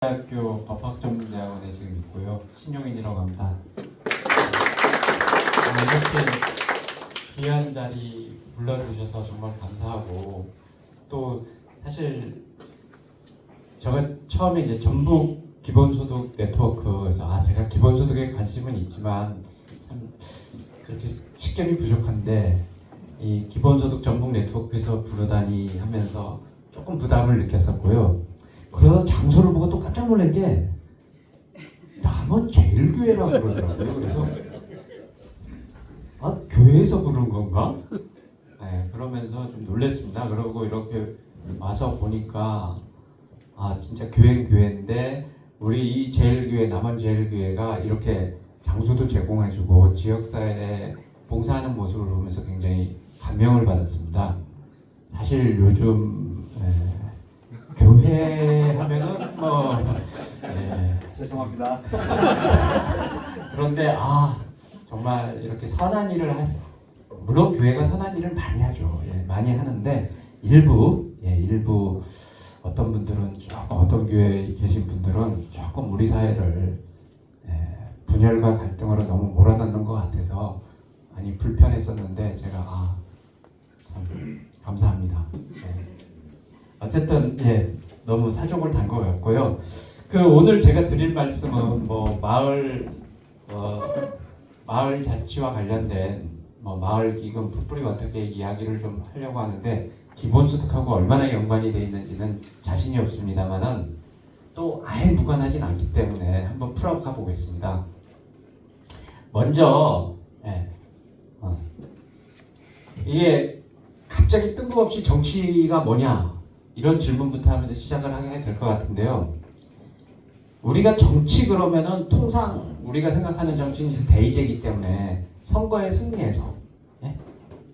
대학교 법학전문대학원에 지금 있고요. 신용인이라고 합니다. 이렇게 귀한 자리 불러주셔서 정말 감사하고, 또 사실 제가 처음에 이제 전북 기본소득 네트워크에서 제가 기본소득에 관심은 있지만 참 그렇게 식견이 부족한데 이 기본소득 전북 네트워크에서 부르다니 하면서 조금 부담을 느꼈었고요. 그러다 장소를 보고 또 깜짝 놀란 게 남원제일교회라고 그러더라고요. 그래서 교회에서 부른 건가? 네, 그러면서 좀 놀랐습니다. 그러고 이렇게 와서 보니까 진짜 교회는 교회인데 우리 이 제일교회, 남원제일교회가 이렇게 장소도 제공해주고 지역사회에 봉사하는 모습을 보면서 굉장히 감명을 받았습니다. 사실 요즘 교회 하면은 죄송합니다. 그런데 정말 이렇게 선한 일을 물론 교회가 선한 일을 많이 하죠. 많이 하는데 일부 어떤 분들은 조금, 어떤 교회에 계신 분들은 조금 우리 사회를 분열과 갈등으로 너무 몰아넣는 것 같아서 많이 불편했었는데 제가 참 감사합니다. 어쨌든 너무 사족을 단 것 같고요. 오늘 제가 드릴 말씀은 마을 자치와 관련된 마을 기금 풀뿌리 어떻게 이야기를 좀 하려고 하는데, 기본소득하고 얼마나 연관이 되어 있는지는 자신이 없습니다만은 또 아예 무관하진 않기 때문에 한번 풀어가 보겠습니다. 먼저 이게 갑자기 뜬금없이 정치가 뭐냐 이런 질문부터 하면서 시작을 하게 될 것 같은데요. 우리가 정치 그러면은 통상 우리가 생각하는 정치는 대의제이기 때문에 선거에 승리해서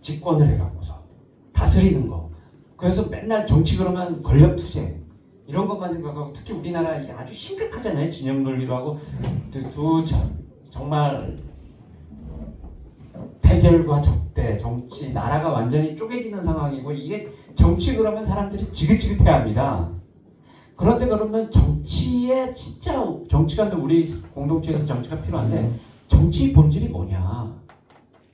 집권을 해갖고서 다스리는 거. 그래서 맨날 정치 그러면 권력투쟁 이런 것만 생각하고, 특히 우리나라 이게 아주 심각하잖아요. 진영 논리로 하고 정말 대결과 적대, 정치, 나라가 완전히 쪼개지는 상황이고, 이게 정치 그러면 사람들이 지긋지긋해합니다. 그런데 그러면 정치의 진짜 정치관도 우리 공동체에서 정치가 필요한데 정치의 본질이 뭐냐?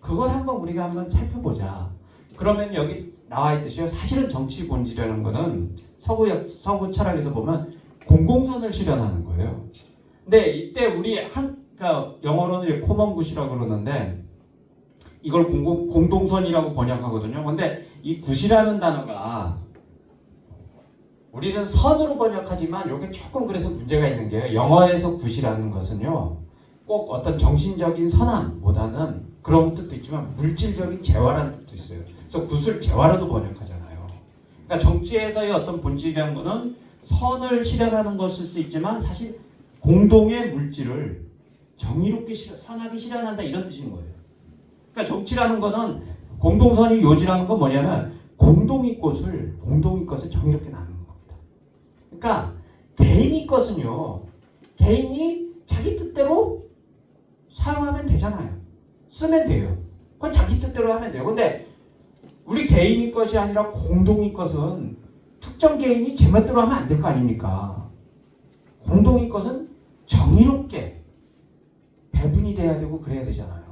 그걸 우리가 한번 살펴보자. 그러면 여기 나와 있듯이요. 사실은 정치의 본질이라는 거는 서구 철학에서 보면 공공선을 실현하는 거예요. 근데 이때 우리 그러니까 영어로는 코먼 굿이라고 그러는데 이걸 공동선이라고 번역하거든요. 근데 이 굿이라는 단어가 우리는 선으로 번역하지만 이게 조금 그래서 문제가 있는 게요. 영어에서 굿이라는 것은요, 꼭 어떤 정신적인 선함보다는 그런 뜻도 있지만 물질적인 재화라는 뜻도 있어요. 그래서 굿을 재화로도 번역하잖아요. 그러니까 정치에서의 어떤 본질이라는 것은 선을 실현하는 것일 수 있지만 사실 공동의 물질을 정의롭게 선하게 실현한다 이런 뜻인 거예요. 그러니까 정치라는 거는 공동선의 요지라는 건 뭐냐면 공동의 것을 정의롭게 나누는 겁니다. 그러니까 개인의 것은요, 개인이 자기 뜻대로 사용하면 되잖아요. 쓰면 돼요. 그건 자기 뜻대로 하면 돼요. 근데 우리 개인의 것이 아니라 공동의 것은 특정 개인이 제멋대로 하면 안 될 거 아닙니까? 공동의 것은 정의롭게 배분이 돼야 되고 그래야 되잖아요.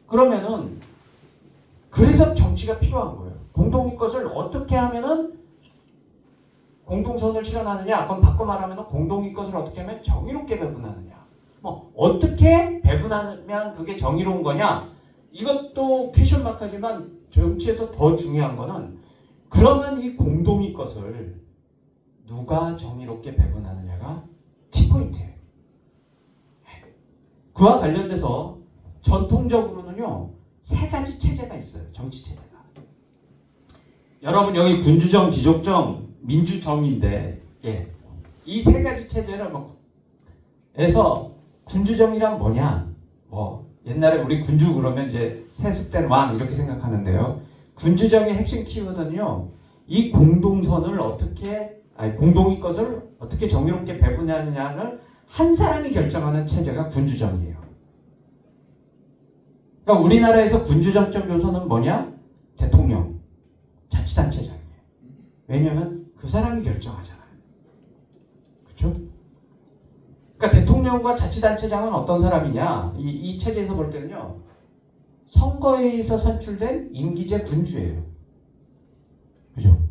그러면은 그래서 정치가 필요한 거예요. 공동의 것을 어떻게 하면은 공동선을 실현하느냐? 그럼 바꿔 말하면 공동의 것을 어떻게 하면 정의롭게 배분하느냐? 어떻게 배분하면 그게 정의로운 거냐? 이것도 퀘션 마크지만 정치에서 더 중요한 거는 그러면 이 공동의 것을 누가 정의롭게 배분하느냐가 키포인트예요. 그와 관련돼서 전통적으로는요, 세 가지 체제가 있어요. 정치 체제가. 여러분 여기 군주정, 귀족정, 민주정인데 이 세 가지 체제를 에서 군주정이란 뭐냐? 옛날에 우리 군주 그러면 이제 세습된 왕 이렇게 생각하는데요. 군주정의 핵심 키워드는요, 이 공동선을 공동의 것을 어떻게 정의롭게 배분하느냐를 한 사람이 결정하는 체제가 군주정이에요. 그러니까 우리나라에서 군주정적 요소는 뭐냐? 대통령, 자치단체장이에요. 왜냐하면 그 사람이 결정하잖아요. 그렇죠? 그러니까 대통령과 자치단체장은 어떤 사람이냐? 이 체제에서 볼 때는요. 선거에 의해서 선출된 임기제 군주예요. 그죠?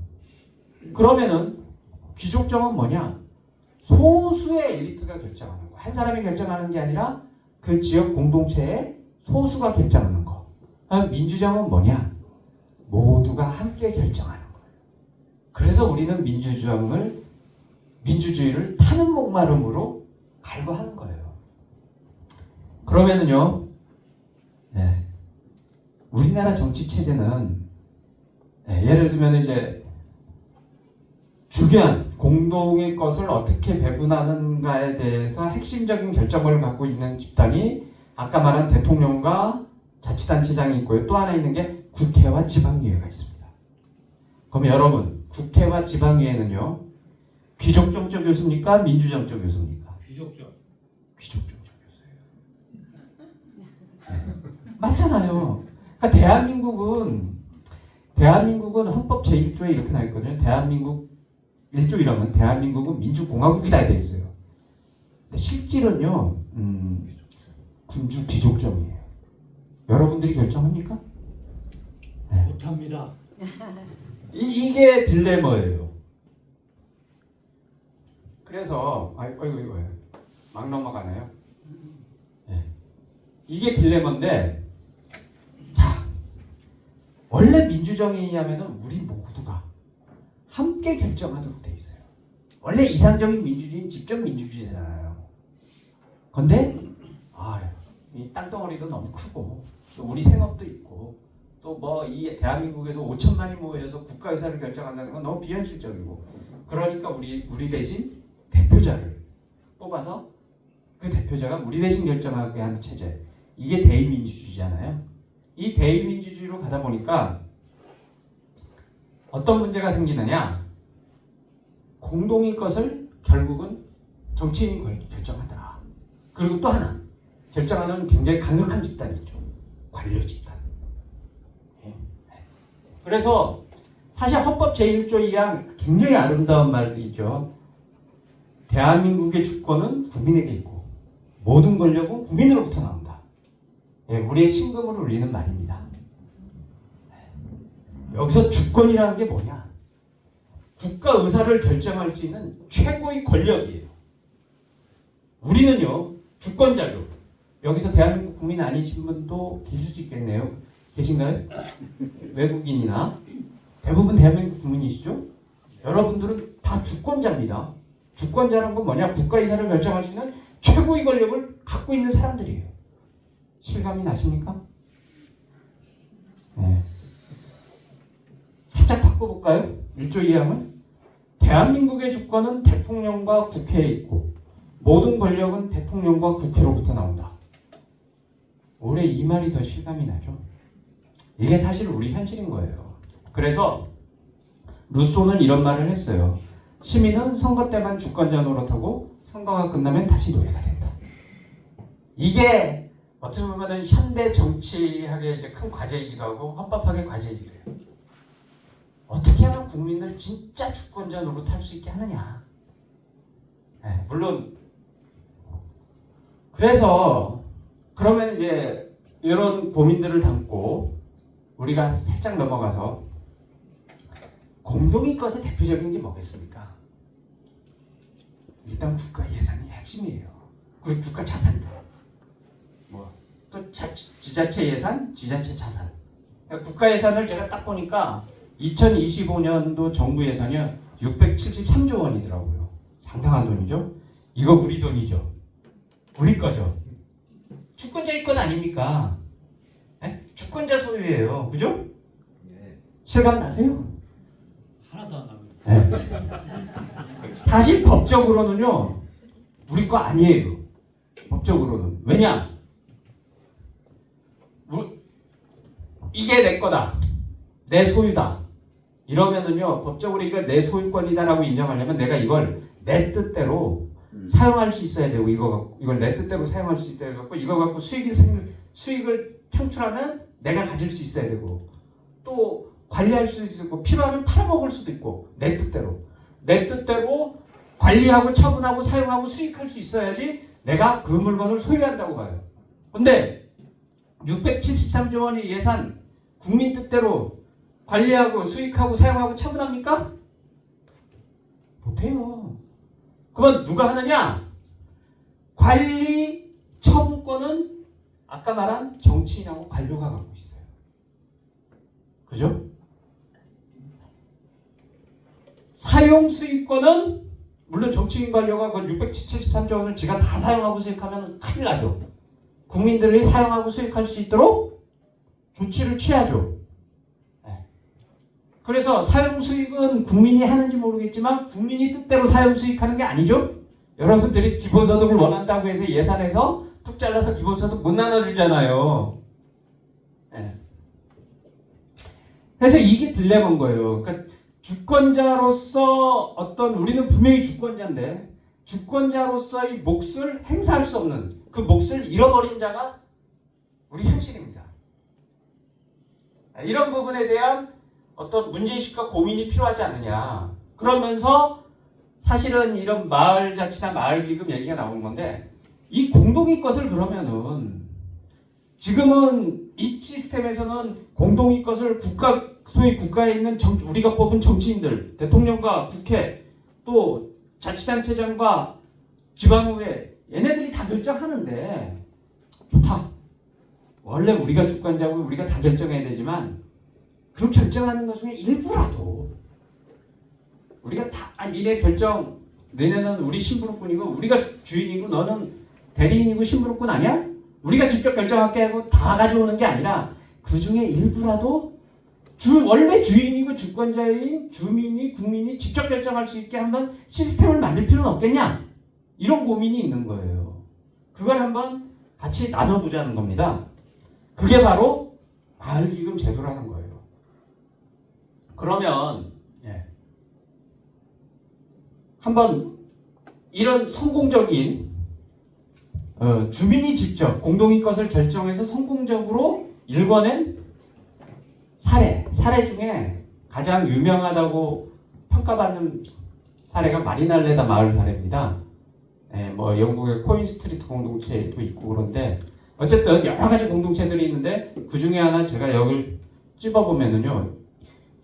그러면은 귀족정은 뭐냐? 소수의 엘리트가 결정하는 거. 한 사람이 결정하는 게 아니라 그 지역 공동체의 소수가 결정하는 거. 민주정은 뭐냐? 모두가 함께 결정하는 거예요. 그래서 우리는 민주주의를 타는 목마름으로 갈구하는 거예요. 그러면은요, 네. 우리나라 정치 체제는 예를 들면 이제 주변 공동의 것을 어떻게 배분하는가에 대해서 핵심적인 결정을 갖고 있는 집단이 아까 말한 대통령과 자치단체장이 있고요. 또 하나 있는 게 국회와 지방의회가 있습니다. 그럼 여러분, 국회와 지방의회는요, 귀족정적 요소입니까? 민주정적 요소입니까? 귀족적. 귀족정적 요소예요. 맞잖아요. 그러니까 대한민국은 헌법 제1조에 이렇게 나와 있거든요. 대한민국 1조 1항은 대한민국은 민주공화국이다 되어 있어요. 근데 실질은요, 군주 귀족정이에요. 여러분들이 결정합니까? 네. 못합니다. 이게 딜레마예요. 그래서 이거 막 넘어가네요. 네. 이게 딜레마인데, 자, 원래 민주정의하면은 우리 모두가 함께 결정하도록 돼 있어요. 원래 이상적인 민주주의는 직접 민주주의잖아요. 근데 이 땅덩어리도 너무 크고 또 우리 생업도 있고 또 뭐 이 대한민국에서 5천만이 모여서 국가의사를 결정한다는 건 너무 비현실적이고 그러니까 우리 대신 대표자를 뽑아서 그 대표자가 우리 대신 결정하게 하는 체제, 이게 대의민주주의잖아요. 이 대의민주주의로 가다 보니까 어떤 문제가 생기느냐, 공동의 것을 결국은 정치인이 결정하더라. 그리고 또 하나 결정하는 굉장히 강력한 집단이 있죠. 관료 집단. 그래서 사실 헌법 제1조 2항 굉장히 아름다운 말도 있죠. 대한민국의 주권은 국민에게 있고 모든 권력은 국민으로부터 나온다. 우리의 심금을 울리는 말입니다. 여기서 주권이라는 게 뭐냐? 국가 의사를 결정할 수 있는 최고의 권력이에요. 우리는요, 주권자죠. 여기서 대한민국 국민 아니신 분도 계실 수 있겠네요. 계신가요? 외국인이나 대부분 대한민국 국민이시죠? 여러분들은 다 주권자입니다. 주권자라는 건 뭐냐? 국가 의사를 결정할 수 있는 최고의 권력을 갖고 있는 사람들이에요. 실감이 나십니까? 네. 살짝 바꿔볼까요? 1조 2항은 대한민국의 주권은 대통령과 국회에 있고 모든 권력은 대통령과 국회로부터 나온다. 올해 이 말이 더 실감이 나죠? 이게 사실 우리 현실인 거예요. 그래서 루소는 이런 말을 했어요. 시민은 선거 때만 주권자 노릇하고 선거가 끝나면 다시 노예가 된다. 이게 어떻게 보면 현대 정치학의 이제 큰 과제이기도 하고 헌법학의 과제이기도 해요. 어떻게 하면 국민을 진짜 주권자 노릇할 수 있게 하느냐. 네, 물론 그래서 그러면 이제 이런 고민들을 담고 우리가 살짝 넘어가서 공동의 것의 대표적인 게 뭐겠습니까? 일단 국가 예산이 핵심이에요. 그리고 국가 자산도. 또 지자체 예산, 지자체 자산. 그러니까 국가 예산을 제가 딱 보니까 2025년도 정부 예산이 673조 원이더라고요. 상당한 돈이죠. 이거 우리 돈이죠. 우리 거죠. 주권자의 건 아닙니까? 네? 주권자 소유예요. 그죠? 네. 실감 나세요? 하나도 안 납니다. 네. 사실 법적으로는요. 우리 거 아니에요. 법적으로는. 왜냐? 이게 내 거다. 내 소유다. 이러면은요. 법적으로 이걸 내 소유권이다라고 인정하려면 내가 이걸 내 뜻대로 사용할 수 있어야 되고 이걸 내 뜻대로 사용할 수 있어야 되고 이거 갖고 수익을 창출하면 내가 가질 수 있어야 되고 또 관리할 수 있고 필요하면 팔아먹을 수도 있고 내 뜻대로 관리하고 처분하고 사용하고 수익할 수 있어야지 내가 그 물건을 소유한다고 봐요. 근데 673조 원의 예산 국민 뜻대로 관리하고 수익하고 사용하고 처분합니까? 못해요. 그건 누가 하느냐? 관리 처분권은 아까 말한 정치인하고 관료가 갖고 있어요. 그죠? 사용 수익권은 물론 정치인 관료가 그 673조 원을 지가 다 사용하고 수익하면 큰일 나죠. 국민들이 사용하고 수익할 수 있도록 조치를 취하죠. 네. 그래서 사용 수익은 국민이 하는지 모르겠지만 국민이 뜻대로 사용 수익하는 게 아니죠. 여러분들이 기본소득을 원한다고 해서 예산에서 툭 잘라서 기본소득 못 나눠주잖아요. 네. 그래서 이게 딜레마인 거예요. 그러니까 주권자로서 어떤 우리는 분명히 주권자인데 주권자로서의 몫을 행사할 수 없는 그 몫을 잃어버린 자가 우리 현실입니다. 이런 부분에 대한 어떤 문제의식과 고민이 필요하지 않느냐. 그러면서 사실은 이런 마을자치나 마을기금 얘기가 나온 건데 이 공동의 것을 그러면은 지금은 이 시스템에서는 공동의 것을 소위 국가에 있는 우리가 뽑은 정치인들, 대통령과 국회, 또 자치단체장과 지방의회 얘네들이 다 결정하는데 좋다. 원래 우리가 주권자고 우리가 다 결정해야 되지만 그 결정하는 것 중에 일부라도 우리가 다 니네 결정, 너네는 우리 심부름꾼이고 우리가 주인이고 너는 대리인이고 심부름꾼 아니야? 우리가 직접 결정할게 하고 다 가져오는 게 아니라 그 중에 일부라도 원래 주인이고 주권자인 주민이 국민이 직접 결정할 수 있게 한번 시스템을 만들 필요는 없겠냐? 이런 고민이 있는 거예요. 그걸 한번 같이 나눠보자는 겁니다. 그게 바로 마을기금 제도라는 거예요. 그러면 한번 이런 성공적인 주민이 직접 공동의 것을 결정해서 성공적으로 일궈낸 사례 중에 가장 유명하다고 평가받는 사례가 마리날레다 마을 사례입니다. 뭐 영국의 코인스트리트 공동체도 있고 그런데 어쨌든 여러 가지 공동체들이 있는데 그 중에 하나 제가 여기를 찝어보면은요,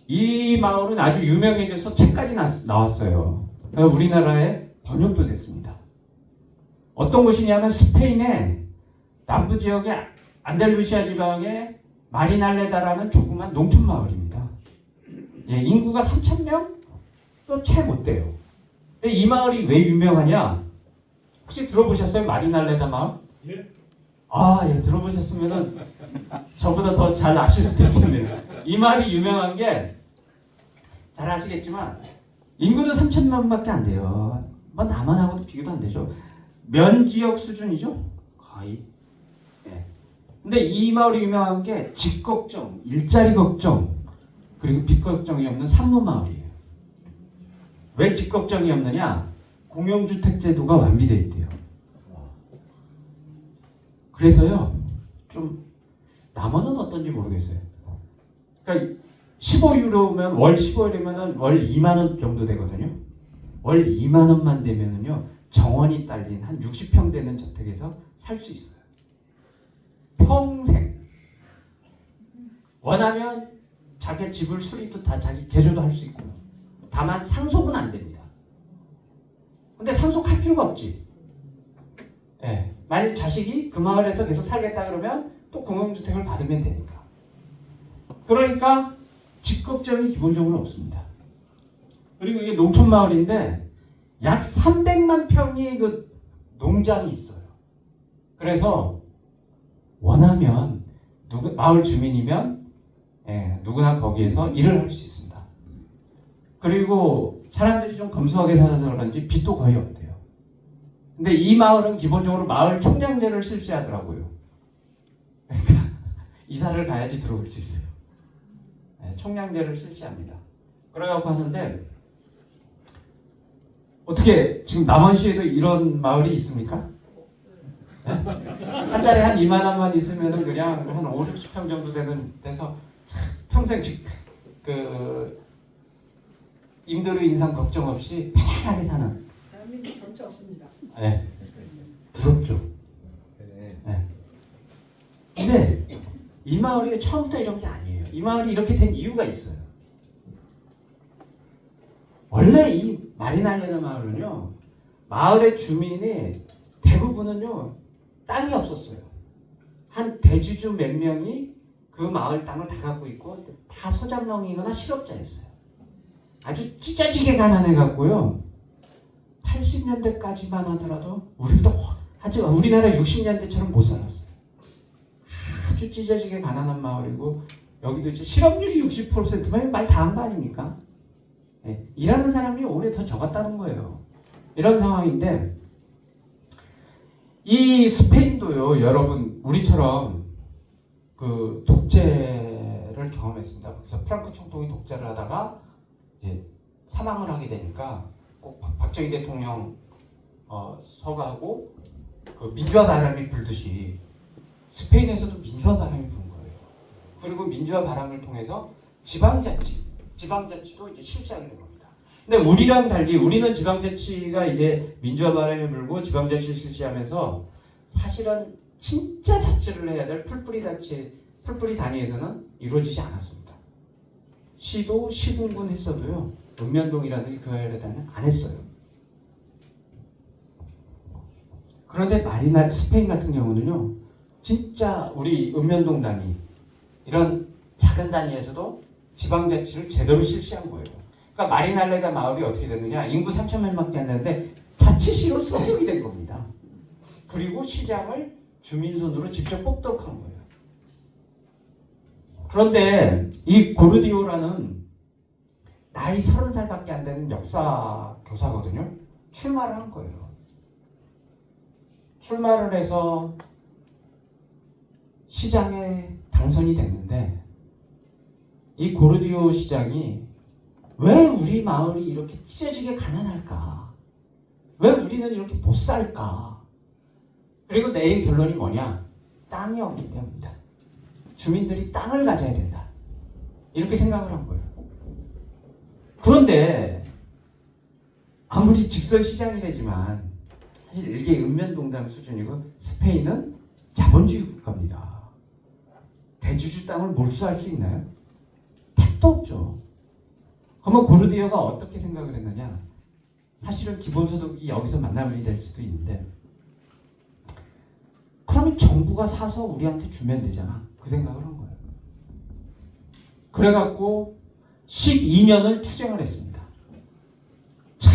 이 마을은 아주 유명해져서 책까지 나왔어요. 그래서 우리나라에 번역도 됐습니다. 어떤 곳이냐면 스페인의 남부 지역의 안달루시아 지방의 마리날레다라는 조그만 농촌 마을입니다. 인구가 3,000명도 채 못 돼요. 근데 이 마을이 왜 유명하냐? 혹시 들어보셨어요? 마리날레다 마을? 예. 예, 들어보셨으면은 저보다 더 잘 아실 수도 있겠네요. 이 마을이 유명한 게 잘 아시겠지만 인구도 3,000명밖에 안 돼요. 뭐 남한하고도 비교도 안 되죠. 면 지역 수준이죠? 거의. 근데 이 마을이 유명한 게 집 걱정, 일자리 걱정, 그리고 빚 걱정이 없는 산무 마을이에요. 왜 집 걱정이 없느냐? 공영주택 제도가 완비되어 있대요. 그래서요, 좀 남원은 어떤지 모르겠어요. 그러니까 15유로면 월 15유로면은 월 2만 원 정도 되거든요. 월 2만 원만 되면은요, 정원이 딸린 한 60평 되는 저택에서 살 수 있어요. 평생. 원하면 자기 집을 수리도 다 자기 개조도 할 수 있고. 다만 상속은 안 됩니다. 근데 상속할 필요가 없지. 만약 자식이 그 마을에서 계속 살겠다 그러면 또 공영주택을 받으면 되니까. 그러니까 집 걱정이 기본적으로 없습니다. 그리고 이게 농촌 마을인데 약 300만 평의 그 농장이 있어요. 그래서 원하면 마을 주민이면 누구나 거기에서 일을 할 수 있습니다. 그리고 사람들이 좀 검소하게 살아서 그런지 빚도 거의 없대요. 근데 이 마을은 기본적으로 마을 총량제를 실시하더라고요. 그러니까 이사를 가야지 들어올 수 있어요. 총량제를 실시합니다. 그래갖고 하는데 어떻게 지금 남원시에도 이런 마을이 있습니까? 한 달에 한 2만 원만 있으면은 그냥 한 5, 60평 정도 되는 데서 평생 임대료 인상 걱정 없이 편하게 사는 수 없습니다. 네. 부럽죠. 네. 근데 이 마을이 처음부터 이런 게 아니에요. 이 마을이 이렇게 된 이유가 있어요. 원래 이 마리날레나 마을은요, 마을의 주민이 대부분은요 땅이 없었어요. 한 대주주 몇 명이 그 마을 땅을 다 갖고 있고 다 소장농이거나 실업자였어요. 아주 찢어지게 가난해 갖고요. 80년대까지만 하더라도 아주 우리나라 60년대처럼 못 살았어요. 아주 찢어지게 가난한 마을이고 여기도 이제 실업률이 60%면 말 다 한 거 아닙니까? 네, 일하는 사람이 오히려 더 적었다는 거예요. 이런 상황인데 이 스페인도요, 여러분 우리처럼 그 독재를 경험했습니다. 그래서 프랑크 총통이 독재를 하다가 이제 사망을 하게 되니까 꼭 박정희 대통령 서거하고 그 민주화 바람이 불듯이 스페인에서도 민주화 바람이 부는 거예요. 그리고 민주화 바람을 통해서 지방자치도 이제 실시하게 된 겁니다. 근데 우리랑 달리 우리는 지방자치가 이제 민주화 바람이 불고 지방자치를 실시하면서 사실은 진짜 자치를 해야 될 풀뿌리 단위에서는 이루어지지 않았습니다. 시도 시군군 했어도요, 읍면동이라든지 그 아래에는 안 했어요. 그런데 스페인 같은 경우는요, 진짜 우리 읍면동 단위 이런 작은 단위에서도 지방자치를 제대로 실시한 거예요. 그러니까 마리날레다 마을이 어떻게 됐느냐, 인구 3,000명밖에 안 되는데 자치시로 승격이 된 겁니다. 그리고 시장을 주민 손으로 직접 뽑도록 한 거예요. 그런데 이 고르디오라는 나이 30살밖에 안 되는 역사 교사거든요. 출마를 한 거예요. 출마를 해서 시장에 당선이 됐는데 이 고르디오 시장이 왜 우리 마을이 이렇게 찢어지게 가난할까? 왜 우리는 이렇게 못 살까? 그리고 내린 결론이 뭐냐? 땅이 없기 때문이다. 주민들이 땅을 가져야 된다. 이렇게 생각을 한 거예요. 그런데 아무리 직선시장이라지만 사실 이게 읍면동장 수준이고 스페인은 자본주의 국가입니다. 대주주 땅을 몰수할 수 있나요? 택도 없죠. 그러면 고르디오가 어떻게 생각을 했느냐? 사실은 기본소득이 여기서 만남이 될 수도 있는데 그러면 정부가 사서 우리한테 주면 되잖아. 그 생각을 한 거예요. 그래갖고 12년을 투쟁을 했습니다. 참,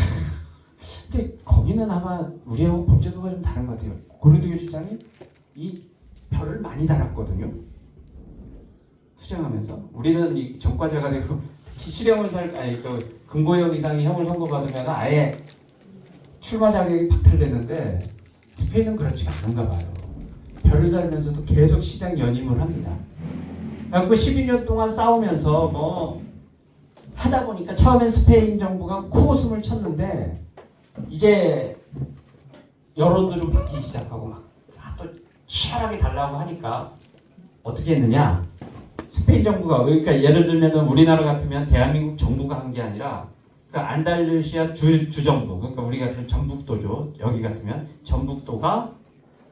근데 거기는 아마 우리하고 법제도가 좀 다른 것 같아요. 고르디오 시장이 이 별을 많이 달았거든요. 투쟁하면서 우리는 이 전과자가 되고 실형을 금고형 이상의 형을 선고받으면 아예 출마 자격이 박탈되는데 스페인은 그렇지가 않은가 봐요. 별을 달면서도 계속 시장 연임을 합니다. 그래서 12년 동안 싸우면서 뭐 하다 보니까 처음엔 스페인 정부가 코웃음을 쳤는데 이제 여론도 좀 바뀌기 시작하고 막 또 치열하게 달라고 하니까 어떻게 했느냐? 스페인 정부가 그러니까 예를 들면 우리나라 같으면 대한민국 정부가 한 게 아니라 그 안달루시아 주정부 그러니까 우리 같은 전북도죠. 여기 같으면 전북도가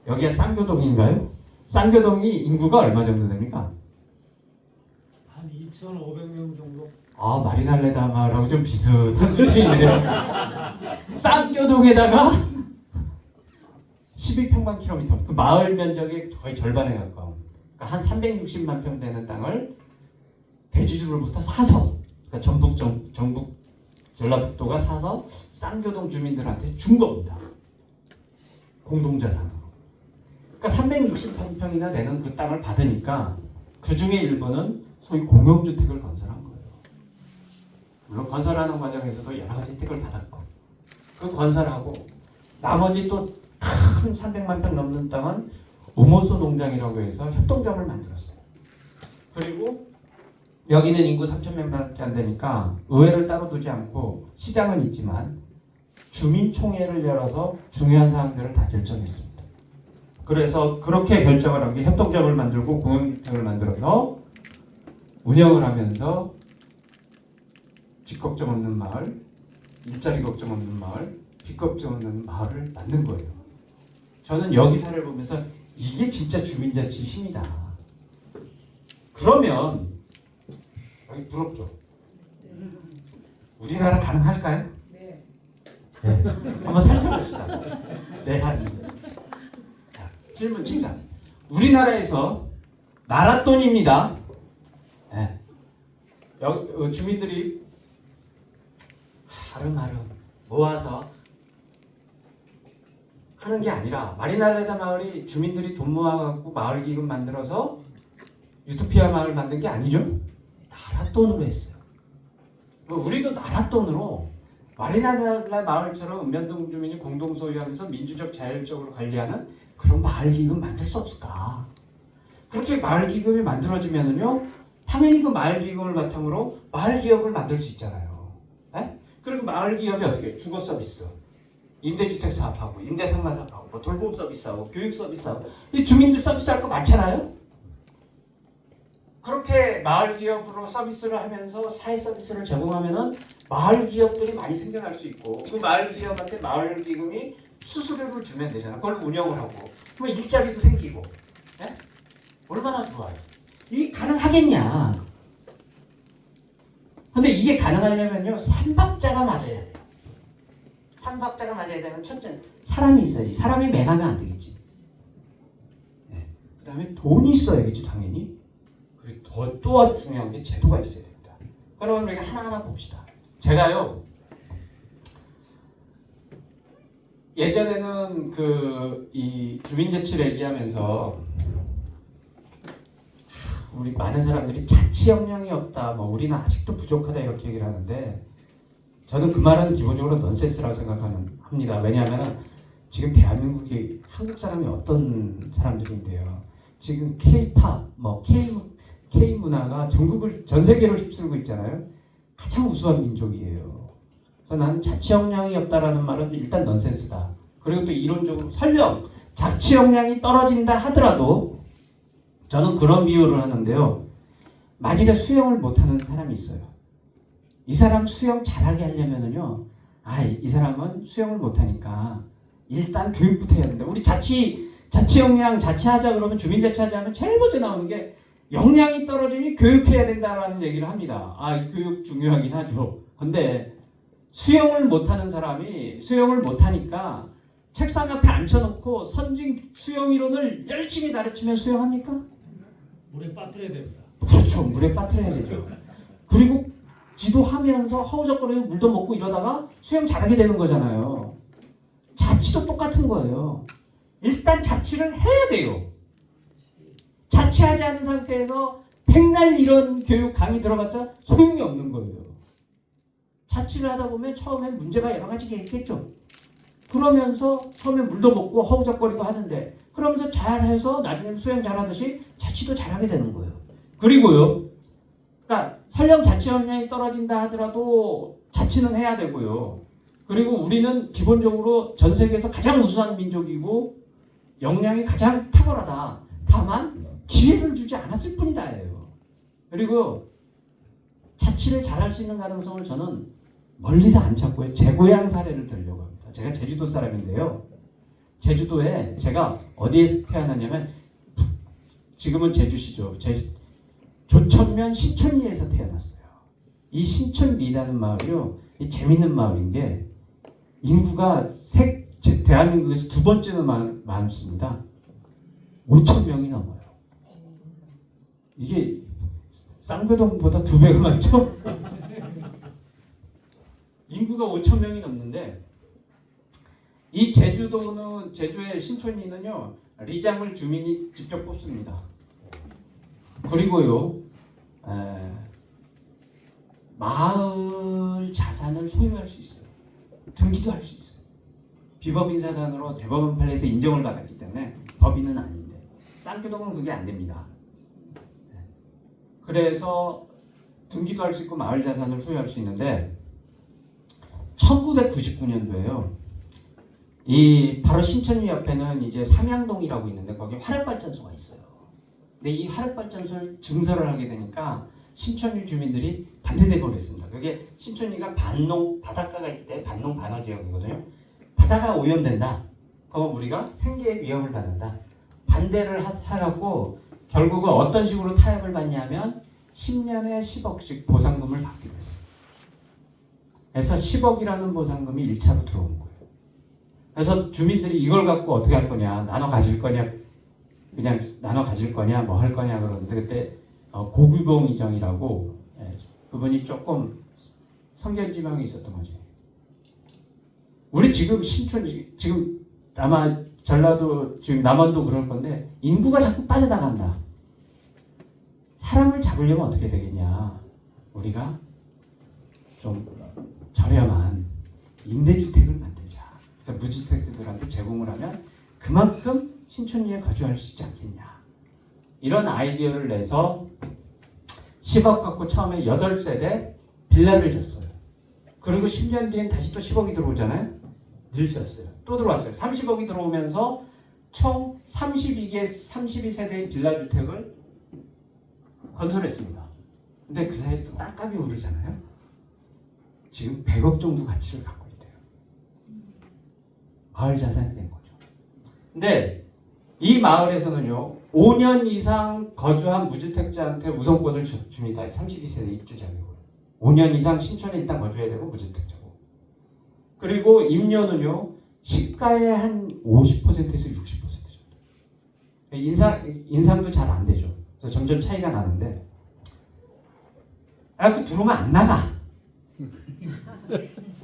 여기가 쌍교동인가요? 쌍교동이 인구가 얼마 정도 됩니까? 한 2,500명 정도. 아 마리날레다 마을하고 좀 비슷한 수준이네요. 쌍교동에다가 12평방킬로미터 그 마을 면적의 거의 절반에 가까운 그러니까 한 360만 평 되는 땅을 대주주로부터 사서 그러니까 전북 전라북도가 사서 쌍교동 주민들한테 준 겁니다. 공동자산으로. 그러니까 360평이나 되는 그 땅을 받으니까 그 중에 일부는 소위 공영주택을 건설한 거예요. 물론 건설하는 과정에서도 여러 가지 혜택을 받았고 그 건설하고 나머지 또 큰 300만 평 넘는 땅은 우모소 농장이라고 해서 협동조합을 만들었어요. 그리고 여기는 인구 3,000명밖에 안 되니까 의회를 따로 두지 않고 시장은 있지만 주민총회를 열어서 중요한 사항들을 다 결정했습니다. 그래서 그렇게 결정을 한 게 협동조합을 만들고 공영주택을 만들어서 운영을 하면서 집 걱정 없는 마을, 일자리 걱정 없는 마을, B급 없는 마을을 만든 거예요. 저는 여기 사례를 보면서 이게 진짜 주민자치 힘이다. 그러면 여기 부럽죠? 우리나라 가능할까요? 네. 네. 한번 살펴봅시다. 네, 한. 자, 질문 칭찬. 우리나라에서 나라 돈입니다. 네. 여기 주민들이 하루하루 모아서 하는 게 아니라 마리나레다 마을이 주민들이 돈 모아갖고 마을 기금 만들어서 유토피아 마을 만든 게 아니죠? 나라 돈으로 했어요. 우리도 나라 돈으로 마리나레다 마을처럼 읍면동 주민이 공동 소유하면서 민주적 자율적으로 관리하는 그런 마을 기금 만들 수 없을까? 그렇게 마을 기금이 만들어지면은요, 당연히 그 마을 기금을 바탕으로 마을 기업을 만들 수 있잖아요. 네? 그리고 마을 기업이 어떻게 해요? 주거 서비스, 임대주택 사업하고, 임대상가 사업하고, 뭐 돌봄 서비스하고, 교육 서비스하고, 이 주민들 서비스할 거 많잖아요. 그렇게 마을 기업으로 서비스를 하면서 사회 서비스를 제공하면은 마을 기업들이 많이 생겨날 수 있고, 그 마을 기업한테 마을 기금이 수수료를 주면 되잖아. 그걸 운영을 하고, 그럼 일자리도 생기고, 네? 얼마나 좋아요. 이게 가능하겠냐? 근데 이게 가능하려면요, 삼박자가 맞아야 돼요. 삼박자가 맞아야 되는 첫째, 사람이 있어야지. 사람이 맹하면 안 되겠지. 네. 그 다음에 돈이 있어야겠죠, 당연히. 그리고 또 중요한 게 제도가 있어야 됩니다. 그러면 우리가 하나하나 봅시다. 제가요, 예전에는 이 주민자치를 얘기하면서 우리 많은 사람들이 자치 역량이 없다, 뭐 우리는 아직도 부족하다 이렇게 얘기를 하는데, 저는 그 말은 기본적으로 넌센스라고 생각합니다. 왜냐하면 지금 대한민국이 한국 사람이 어떤 사람들인데요. 지금 K-팝, 뭐 K 문화가 전 세계를 휩쓸고 있잖아요. 가장 우수한 민족이에요. 그래서 나는 자치 역량이 없다라는 말은 일단 넌센스다. 그리고 또 이론적으로 설령 자치 역량이 떨어진다 하더라도 저는 그런 비유를 하는데요. 만일에 수영을 못하는 사람이 있어요. 이 사람 수영 잘하게 하려면은요, 이 사람은 수영을 못하니까 일단 교육부터 해야 된다. 우리 자치 역량 자치하자 그러면 주민자치하자 하면 제일 먼저 나오는 게 역량이 떨어지니 교육해야 된다라는 얘기를 합니다. 교육 중요하긴 하죠. 근데 수영을 못하는 사람이 수영을 못하니까 책상 앞에 앉혀놓고 선진 수영 이론을 열심히 가르치면 수영합니까? 물에 빠뜨려야 됩니다. 그렇죠. 물에 빠뜨려야 되죠. 그리고 지도하면서 허우적거리고 물도 먹고 이러다가 수영 잘하게 되는 거잖아요. 자치도 똑같은 거예요. 일단 자치를 해야 돼요. 자치하지 않은 상태에서 백날 이런 교육 강의 들어봤자 소용이 없는 거예요. 자치를 하다 보면 처음엔 문제가 여러 가지가 있겠죠. 그러면서 처음에 물도 먹고 허우적거리고 하는데, 그러면서 잘해서 나중에 수영 잘하듯이 자치도 잘하게 되는 거예요. 그리고요, 그러니까 설령 자치 역량이 떨어진다 하더라도 자치는 해야 되고요. 그리고 우리는 기본적으로 전 세계에서 가장 우수한 민족이고 역량이 가장 탁월하다. 다만 기회를 주지 않았을 뿐이다예요. 그리고 자치를 잘할 수 있는 가능성을 저는 멀리서 안 찾고요. 제 고향 사례를 들려고 합니다. 제가 제주도 사람인데요. 제주도에 제가 어디에 태어났냐면, 지금은 제주시죠. 조천면 신천리에서 태어났어요. 이 신천리라는 마을이요, 이 재밌는 마을인 게 인구가 대한민국에서 두 번째로 많습니다. 5천 명이 넘어요. 이게 쌍배동보다 2배가 많죠? 인구가 5천 명이 넘는데, 이 제주의 신촌리는요, 리장을 주민이 직접 뽑습니다. 그리고요, 마을 자산을 소유할 수 있어요. 등기도 할 수 있어요. 비법인 사단으로 대법원 판례에서 인정을 받았기 때문에 법인은 아닌데, 쌍교동은 그게 안 됩니다. 그래서 등기도 할 수 있고 마을 자산을 소유할 수 있는데, 1999년도에요. 바로 신천리 옆에는 이제 삼양동이라고 있는데 거기 화력발전소가 있어요. 근데 이 화력발전소를 증설을 하게 되니까 신천리 주민들이 반대돼 버렸습니다. 그게 신천리가 바닷가가 있기 때문에 반농 반어 지역이거든요. 바다가 오염된다. 그럼 우리가 생계의 위협을 받는다. 반대를 해갖고 결국은 어떤 식으로 타협을 받냐면 10년에 10억씩 보상금을 받게 됐어요. 그래서 10억이라는 보상금이 1차로 들어온 거예요. 그래서 주민들이 이걸 갖고 어떻게 할 거냐, 나눠 가질 거냐, 그냥 나눠 가질 거냐, 뭐 할 거냐 그러는데 그때 고규봉 이정이라고 그분이 조금 성견지망이 있었던 거죠. 우리 지금 신촌 지금 아마 전라도 지금 남원도 그럴 건데 인구가 자꾸 빠져나간다. 사람을 잡으려면 어떻게 되겠냐? 우리가 좀 저렴한 임대주택을 만들자. 그래서 무주택자들한테 제공을 하면 그만큼 신촌리에 거주할 수 있지 않겠냐. 이런 아이디어를 내서 10억 갖고 처음에 8세대 빌라를 줬어요. 그리고 10년 뒤엔 다시 또 10억이 들어오잖아요. 늘렸어요. 또 들어왔어요. 30억이 들어오면서 총 32세대의 빌라주택을 건설했습니다. 근데 그 사이에 또 땅값이 오르잖아요. 지금 100억 정도 가치를 갖고 있대요. 마을 자산이 된 거죠. 근데 이 마을에서는요, 5년 이상 거주한 무주택자한테 우선권을 줍니다. 32세대 입주자격으로. 5년 이상 신촌에 일단 거주해야 되고 무주택자고. 그리고 임료는요, 시가의 한 50%에서 60% 정도. 인상도 잘 안 되죠. 그래서 점점 차이가 나는데, 그 들어오면 안 나가.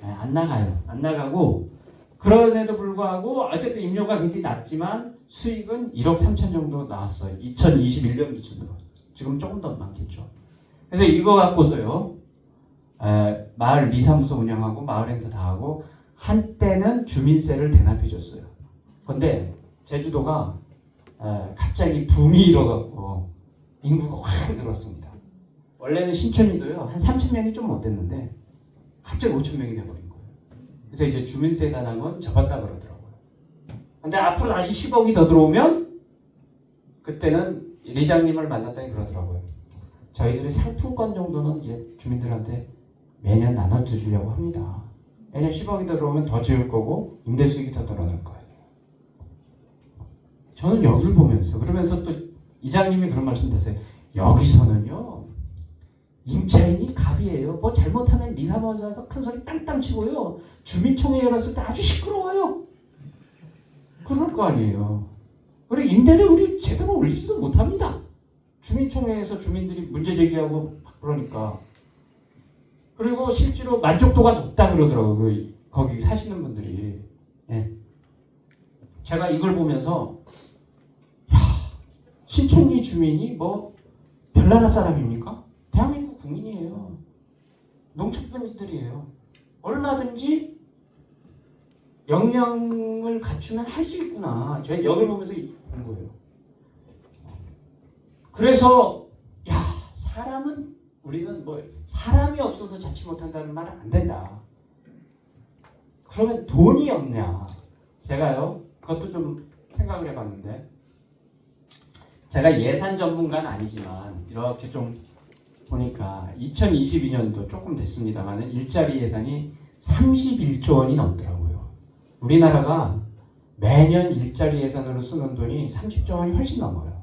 안 나가요. 안 나가고, 그럼에도 불구하고 어쨌든 임료가 굉장히 낮지만 수익은 1억 3천 정도 나왔어요. 2021년 기준으로. 지금 조금 더 많겠죠. 그래서 이거 갖고서요, 마을 리사무소 운영하고 마을 행사 다 하고 한때는 주민세를 대납해줬어요. 근데 제주도가 갑자기 붐이 일어갖고 인구가 확 늘었습니다. 원래는 신촌리도요 한 3천 명이 좀 못 됐는데 갑자기 5천 명이 돼버린 거예요. 그래서 이제 주민세 단항은 접었다 그러더라고요. 근데 앞으로 다시 10억이 더 들어오면 그때는 리장님을 만났더니 그러더라고요. 저희들이 상품권 정도는 이제 주민들한테 매년 나눠드리려고 합니다. 매년 10억이 들어오면 더 지을 거고 임대 수익이 더 늘어날 거예요. 저는 여기를 보면서 그러면서 또 이장님이 그런 말씀하세요. 여기서는요 임차인이 갑이에요. 뭐 잘못하면 리사무소에서 큰 소리 땅땅 치고요. 주민총회 열었을 때 아주 시끄러워요. 그럴 거 아니에요. 그리고 임대를 우리 제대로 올리지도 못합니다. 주민총회에서 주민들이 문제 제기하고 그러니까. 그리고 실제로 만족도가 높다 그러더라고요. 거기 사시는 분들이. 예. 제가 이걸 보면서 신촌리 주민이 뭐 별나라 사람입니까? 대한민국 국민이에요. 농촌분들이에요. 얼마든지 역량을 갖추면 할 수 있구나. 제가 역을 보면서 본 거예요. 그래서 사람은 우리는 뭐 사람이 없어서 자취 못한다는 말은 안 된다. 그러면 돈이 없냐? 제가요 그것도 좀 생각을 해봤는데 제가 예산 전문가는 아니지만 이렇게 좀 보니까 2022년도 조금 됐습니다만 일자리 예산이 31조 원이 넘더라고요. 우리나라가 매년 일자리 예산으로 쓰는 돈이 30조 원이 훨씬 넘어요.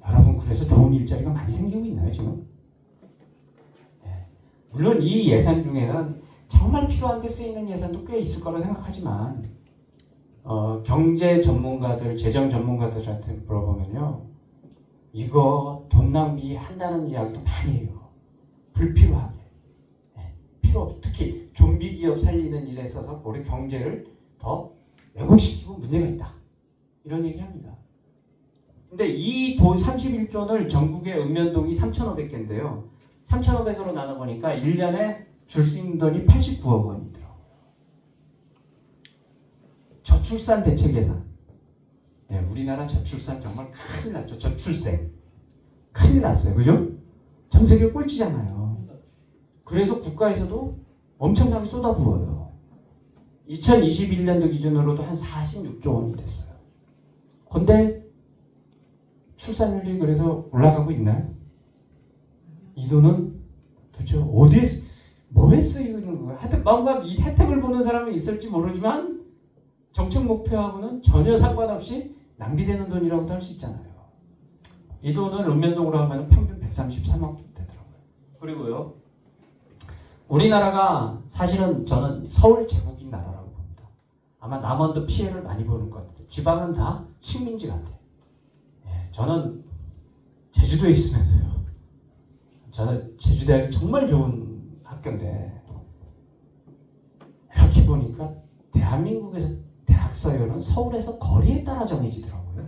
여러분 그래서 좋은 일자리가 많이 생기고 있나요 지금? 네. 물론 이 예산 중에는 정말 필요한 데 쓰이는 예산도 꽤 있을 거라 생각하지만 경제 전문가들, 재정 전문가들한테 물어보면요 이거 돈 낭비한다는 이야기도 많이 해요. 불필요하게. 네. 필요 없. 특히 좀비 기업 살리는 일에 있어서 우리 경제를 더 왜곡시키고 문제가 있다. 이런 얘기합니다. 근데 이 돈 31조를 전국의 읍면동이 3,500개인데요. 3,500으로 나눠보니까 1년에 줄 수 있는 돈이 89억 원이더라고요. 저출산 대책 예산. 네, 우리나라 저출산 정말 큰일 났죠. 저출생. 큰일 났어요. 그죠? 전 세계 꼴찌잖아요. 그래서 국가에서도 엄청나게 쏟아부어요. 2021년도 기준으로도 한 46조 원이 됐어요. 근데 출산율이 그래서 올라가고 있나요? 이 돈은 도대체 어디에 뭐에 쓰이는 거야? 하여튼 뭔가 이 혜택을 보는 사람이 있을지 모르지만 정책 목표하고는 전혀 상관없이 낭비되는 돈이라고도 할 수 있잖아요. 이 돈을 읍면동으로 하면 평균 133억 되더라고요. 그리고요, 우리나라가 사실은 저는 서울 제국인 나라라고 봅니다. 아마 남원도 피해를 많이 보는 것 같아요. 지방은 다 식민지 같아요. 예, 저는 제주도에 있으면서요. 저는 제주대학이 정말 좋은 학교인데 이렇게 보니까 대한민국에서 대학 서열은 서울에서 거리에 따라 정해지더라고요.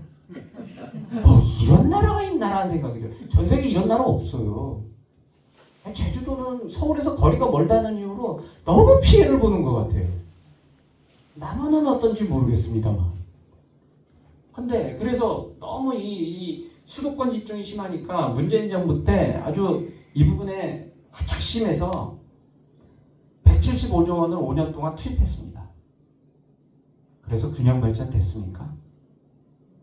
이런 나라가 있나라는 생각이 들어요. 전 세계에 이런 나라 없어요. 제주도는 서울에서 거리가 멀다는 이유로 너무 피해를 보는 것 같아요. 남한은 어떤지 모르겠습니다만. 근데 그래서 너무 이 수도권 집중이 심하니까 문재인 정부 때 아주 이 부분에 가장 심해서 175조 원을 5년 동안 투입했습니다. 그래서 균형 발전 됐습니까?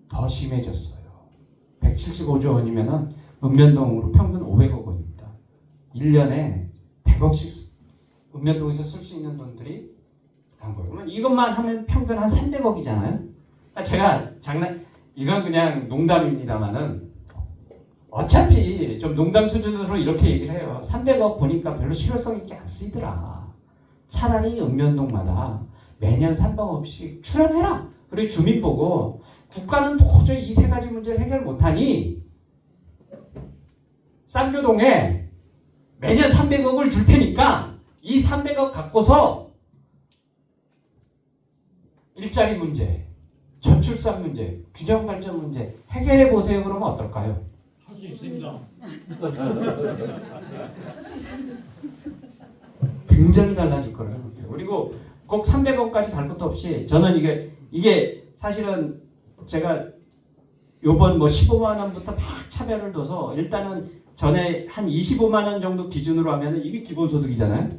더 심해졌어요. 175조 원이면은 읍면동으로 평균 500억 원입니다. 1년에 100억씩 읍면동에서 쓸 수 있는 돈들이 간 거예요. 그러면 이것만 하면 평균 한 300억이잖아요. 제가 이건 그냥 농담입니다만은 어차피 좀 농담 수준으로 이렇게 얘기를 해요. 300억 보니까 별로 실효성 있게 안 쓰이더라. 차라리 읍면동마다 매년 300억씩 출연해라. 그리고 주민 보고 국가는 도저히 이 세 가지 문제를 해결 못하니 쌍교동에 매년 300억을 줄 테니까 이 300억 갖고서 일자리 문제, 저출산 문제, 균형 발전 문제 해결해 보세요. 그러면 어떨까요? 할 수 있습니다. 굉장히 달라질 거라요. 그리고 꼭 300억까지 갈 것도 없이 저는 이게 사실은 제가 요번 뭐 15만 원부터 막 차별을 둬서 일단은 전에 한 25만 원 정도 기준으로 하면은 이게 기본소득이잖아요.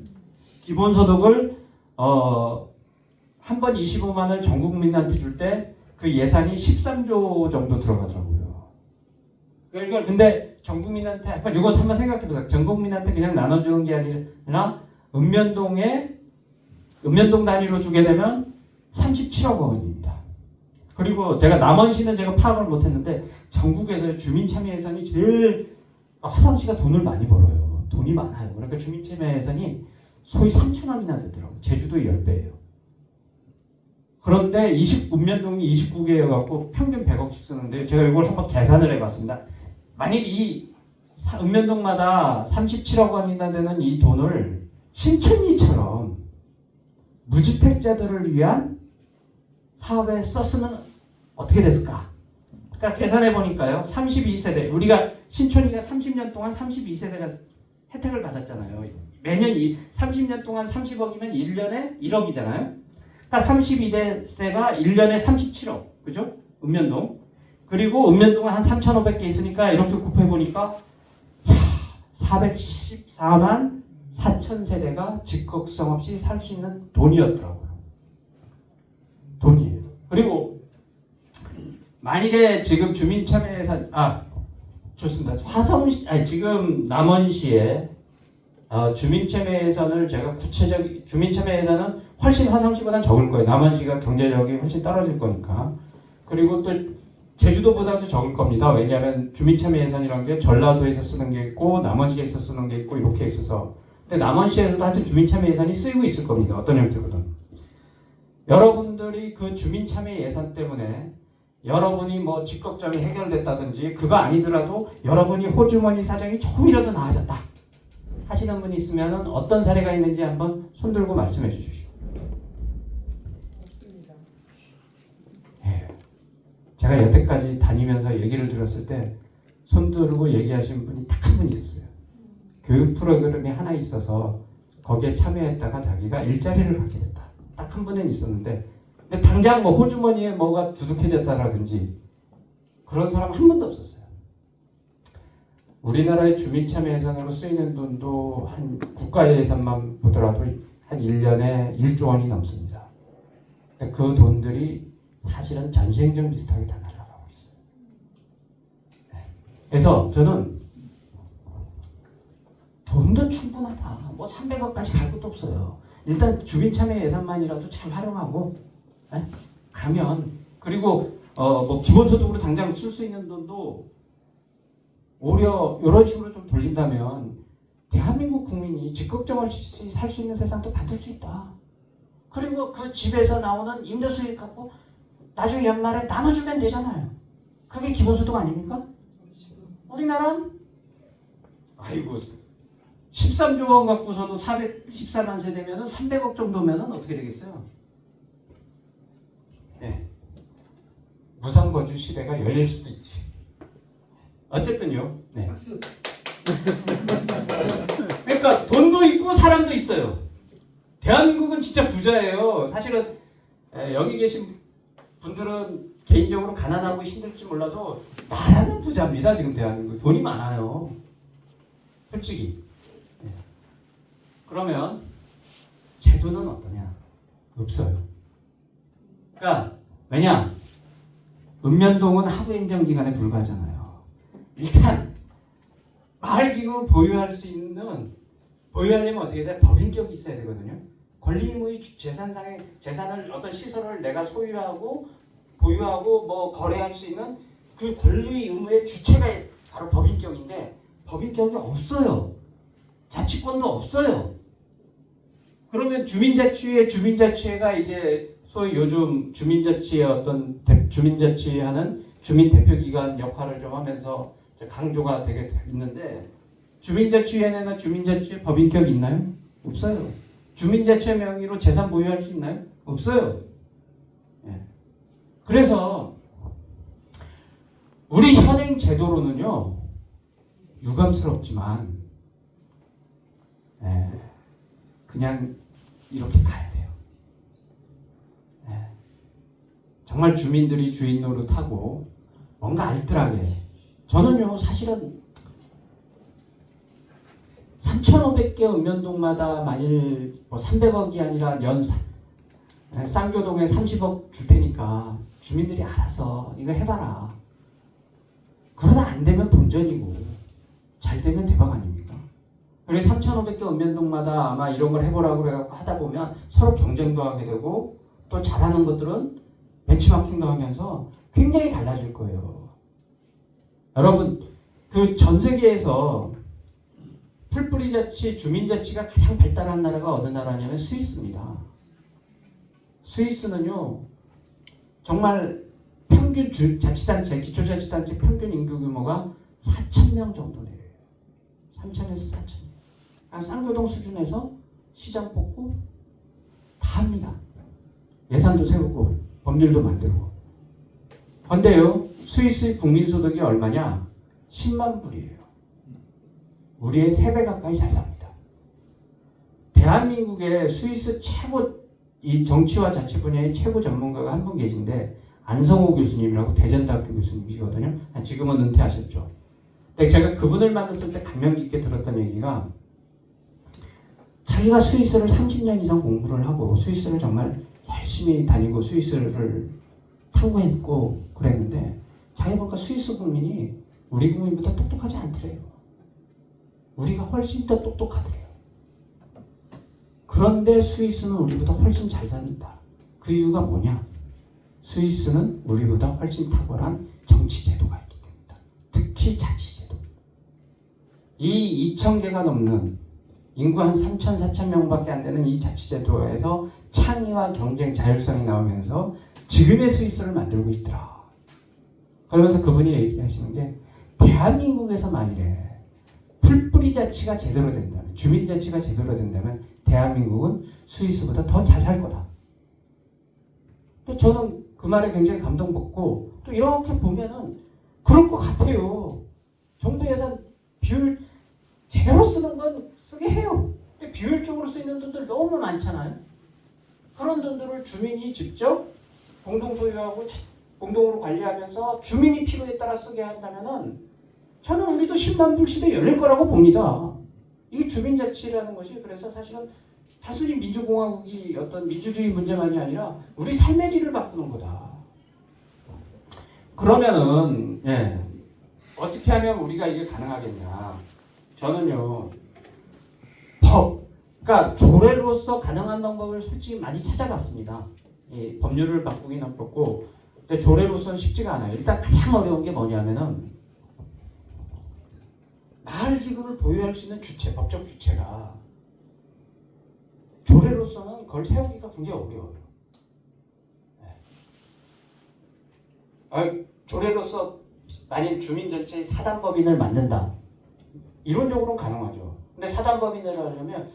기본소득을 한 번 25만 원을 전 국민한테 줄 때 그 예산이 13조 정도 들어가더라고요. 그러니까 근데 전 국민한테 이것 한번 생각해 보세요. 전 국민한테 그냥 나눠주는 게 아니라 읍면동 단위로 주게 되면 37억 원입니다. 그리고 제가 남원시는 제가 파악을 못했는데 전국에서 주민참여 예산이 제일 화성시가 돈을 많이 벌어요. 돈이 많아요. 그러니까 주민참여 예산이 소위 3천억이나 되더라고요. 제주도의 10배예요. 그런데 읍면동이 29개여 갖고 평균 100억씩 쓰는데 제가 이걸 한번 계산을 해봤습니다. 만약 이 읍면동마다 37억 원이나 되는 이 돈을 신촌리처럼 무주택자들을 위한 사업에 썼으면 어떻게 됐을까? 그러니까 계산해 보니까요. 32세대 우리가 신촌리가 30년 동안 32세대가 혜택을 받았잖아요. 매년 30년 동안 30억이면 1년에 1억이잖아요. 그러니까 32세대가 1년에 37억. 그죠? 읍면동. 그리고 읍면동은 한 3,500개 있으니까 이렇게 곱해 보니까 414만 4천 세대가 직거성 없이 살 수 있는 돈이었더라고요. 돈이에요. 그리고 만일에 지금 주민참여 예산 좋습니다. 지금 남원시에 주민참여 예산을 제가 주민참여 예산은 훨씬 화성시보다 적을 거예요. 남원시가 경제력이 훨씬 떨어질 거니까. 그리고 또 제주도보다도 적을 겁니다. 왜냐하면 주민참여 예산이라는 게 전라도에서 쓰는 게 있고 남원시에서 쓰는 게 있고 이렇게 있어서. 근데 남원시에서도 하여튼 주민참여 예산이 쓰이고 있을 겁니다. 어떤 형태로든. 여러분들이 그 주민참여 예산 때문에 여러분이 뭐 직급점이 해결됐다든지 그거 아니더라도 여러분이 호주머니 사정이 조금이라도 나아졌다 하시는 분이 있으면 어떤 사례가 있는지 한번 손들고 말씀해 주십시오. 없습니다. 예. 제가 여태까지 다니면서 얘기를 들었을 때 손들고 얘기하신 분이 딱 한 분 있었어요. 교육 프로그램이 하나 있어서 거기에 참여했다가 자기가 일자리를 갖게 됐다. 딱 한 분은 있었는데 근데 당장 뭐 호주머니에 뭐가 두둑해졌다라든지 그런 사람 한 번도 없었어요. 우리나라의 주민참여 예산으로 쓰이는 돈도 한 국가 예산만 보더라도 한 1년에 1조 원이 넘습니다. 그 돈들이 사실은 전시행정 비슷하게 다 날아가고 있어요. 그래서 저는 돈도 충분하다. 뭐 300억까지 갈 것도 없어요. 일단 주민참여 예산만이라도 잘 활용하고 가면 그리고 뭐 기본소득으로 당장 쓸 수 있는 돈도 오히려 이런 식으로 좀 돌린다면 대한민국 국민이 적극적 없이 살 수 있는 세상도 만들 수 있다. 그리고 그 집에서 나오는 임대 수익 갖고 나중에 연말에 나눠주면 되잖아요. 그게 기본소득 아닙니까? 우리나라 아이고 13조 원 갖고서도 414만 세대면은 300억 정도면은 어떻게 되겠어요? 네. 무상거주 시대가 열릴 수도 있지. 어쨌든요. 네. 박수. 그러니까 돈도 있고 사람도 있어요. 대한민국은 진짜 부자예요. 사실은 여기 계신 분들은 개인적으로 가난하고 힘들지 몰라도 나라는 부자입니다. 지금 대한민국 돈이 많아요. 솔직히. 그러면 제도는 어떠냐? 없어요. 그러니까 왜냐? 읍면동은 하부 행정기관에 불과하잖아요. 일단 마을기구 보유하려면 어떻게 돼? 법인격이 있어야 되거든요. 권리의무의 재산을 어떤 시설을 내가 소유하고 보유하고 뭐 거래할 수 있는 그 권리 의무의 주체가 바로 법인격인데 법인격이 없어요. 자치권도 없어요. 그러면 주민자치회가 이제 소위 요즘 주민자치의 어떤 주민자치하는 주민 대표기관 역할을 좀 하면서 강조가 되게 있는데 주민자치회나 주민자치회 법인격이 있나요? 없어요. 주민자치회 명의로 재산 보유할 수 있나요? 없어요. 그래서 우리 현행 제도로는요 유감스럽지만 그냥 이렇게 가야 돼요. 정말 주민들이 주인 노릇하고 뭔가 알뜰하게 저는요 사실은 3,500개 읍면동마다 만일 뭐 300억이 아니라 쌍교동에 30억 줄 테니까 주민들이 알아서 이거 해봐라. 그러다 안 되면 본전이고 잘 되면 대박 아닙니까? 그래서 3,500개 읍면동마다 아마 이런 걸 해보라고 해갖고 하다 보면 서로 경쟁도 하게 되고 또 잘하는 것들은 벤치마킹도 하면서 굉장히 달라질 거예요. 여러분 그 전 세계에서 풀뿌리 자치, 주민자치가 가장 발달한 나라가 어느 나라냐면 스위스입니다. 스위스는요 정말 평균 자치단체, 기초자치단체 평균 인구 규모가 4,000명 정도 돼요. 3,000에서 4,000명. 쌍교동 수준에서 시장 뽑고 다 합니다. 예산도 세우고 법률도 만들고. 그런데요 스위스 국민소득이 얼마냐? 10만 불이에요. 우리의 3배 가까이 잘 삽니다. 대한민국의 스위스 최고 이 정치와 자치 분야의 최고 전문가가 한 분 계신데 안성호 교수님이라고 대전대학교 교수님이시거든요. 지금은 은퇴하셨죠. 근데 제가 그분을 만났을 때 감명 깊게 들었던 얘기가 자기가 스위스를 30년 이상 공부를 하고 스위스를 정말 열심히 다니고 스위스를 탐구했고 그랬는데 자기가 보니까 스위스 국민이 우리 국민보다 똑똑하지 않더래요. 우리가 훨씬 더 똑똑하더래요. 그런데 스위스는 우리보다 훨씬 잘 산다. 그 이유가 뭐냐? 스위스는 우리보다 훨씬 탁월한 정치 제도가 있기 때문이다. 특히 자치제도. 이 2,000개가 넘는 인구 한 3,000, 4,000명밖에 안 되는 이 자치제도에서 창의와 경쟁, 자율성이 나오면서 지금의 스위스를 만들고 있더라. 그러면서 그분이 얘기하시는 게 대한민국에서 만일에 풀뿌리 자치가 제대로 된다면, 주민자치가 제대로 된다면 대한민국은 스위스보다 더 잘 살 거다. 근데 저는 그 말에 굉장히 감동받고 또 이렇게 보면은 그럴 것 같아요. 정부 예산 비율 제대로 쓰는 건 쓰게 해요. 근데 비율적으로 쓰이는 돈들 너무 많잖아요. 그런 돈들을 주민이 직접 공동 소유하고 공동으로 관리하면서 주민이 필요에 따라 쓰게 한다면은 저는 우리도 10만 불 시대 열릴 거라고 봅니다. 이게 주민자치라는 것이 그래서 사실은 단순히 민주공화국이 어떤 민주주의 문제만이 아니라 우리 삶의 질을 바꾸는 거다. 그러면은 어떻게 하면 우리가 이게 가능하겠냐? 저는요 그러니까 조례로서 가능한 방법을 솔직히 많이 찾아봤습니다. 이 법률을 바꾸기는 그렇고, 근데 조례로서는 쉽지가 않아요. 일단 가장 어려운 게 뭐냐면은 마을 기금을 보유할 수 있는 주체, 법적 주체가 조례로서는 그걸 세우기가 굉장히 어려워요. 조례로서 만일 주민 전체의 사단법인을 만든다. 이론적으로는 가능하죠. 근데 사단법인을 하려면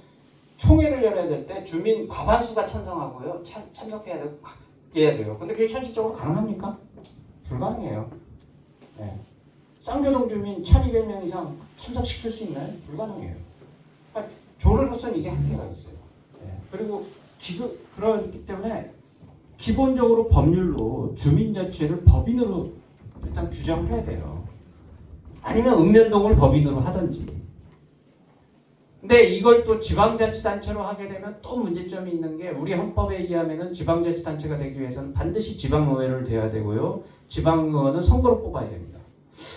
총회를 열어야 될 때 주민 과반수가 찬성하고요. 참석해야 되고 해야 돼요. 근데 그게 현실적으로 가능합니까? 불가능해요. 네. 쌍교동 주민 1,200명 이상 참석시킬 수 있나요? 불가능해요. 그러니까 조례로서는 이게 한계가 있어요. 네. 그리고 그렇기 때문에 기본적으로 법률로 주민자치를 법인으로 일단 규정을 해야 돼요. 아니면 읍면동을 법인으로 하든지. 근데 이걸 또 지방자치단체로 하게 되면 또 문제점이 있는 게 우리 헌법에 의하면은 지방자치단체가 되기 위해서는 반드시 지방의회를 돼야 되고요. 지방의원은 선거로 뽑아야 됩니다.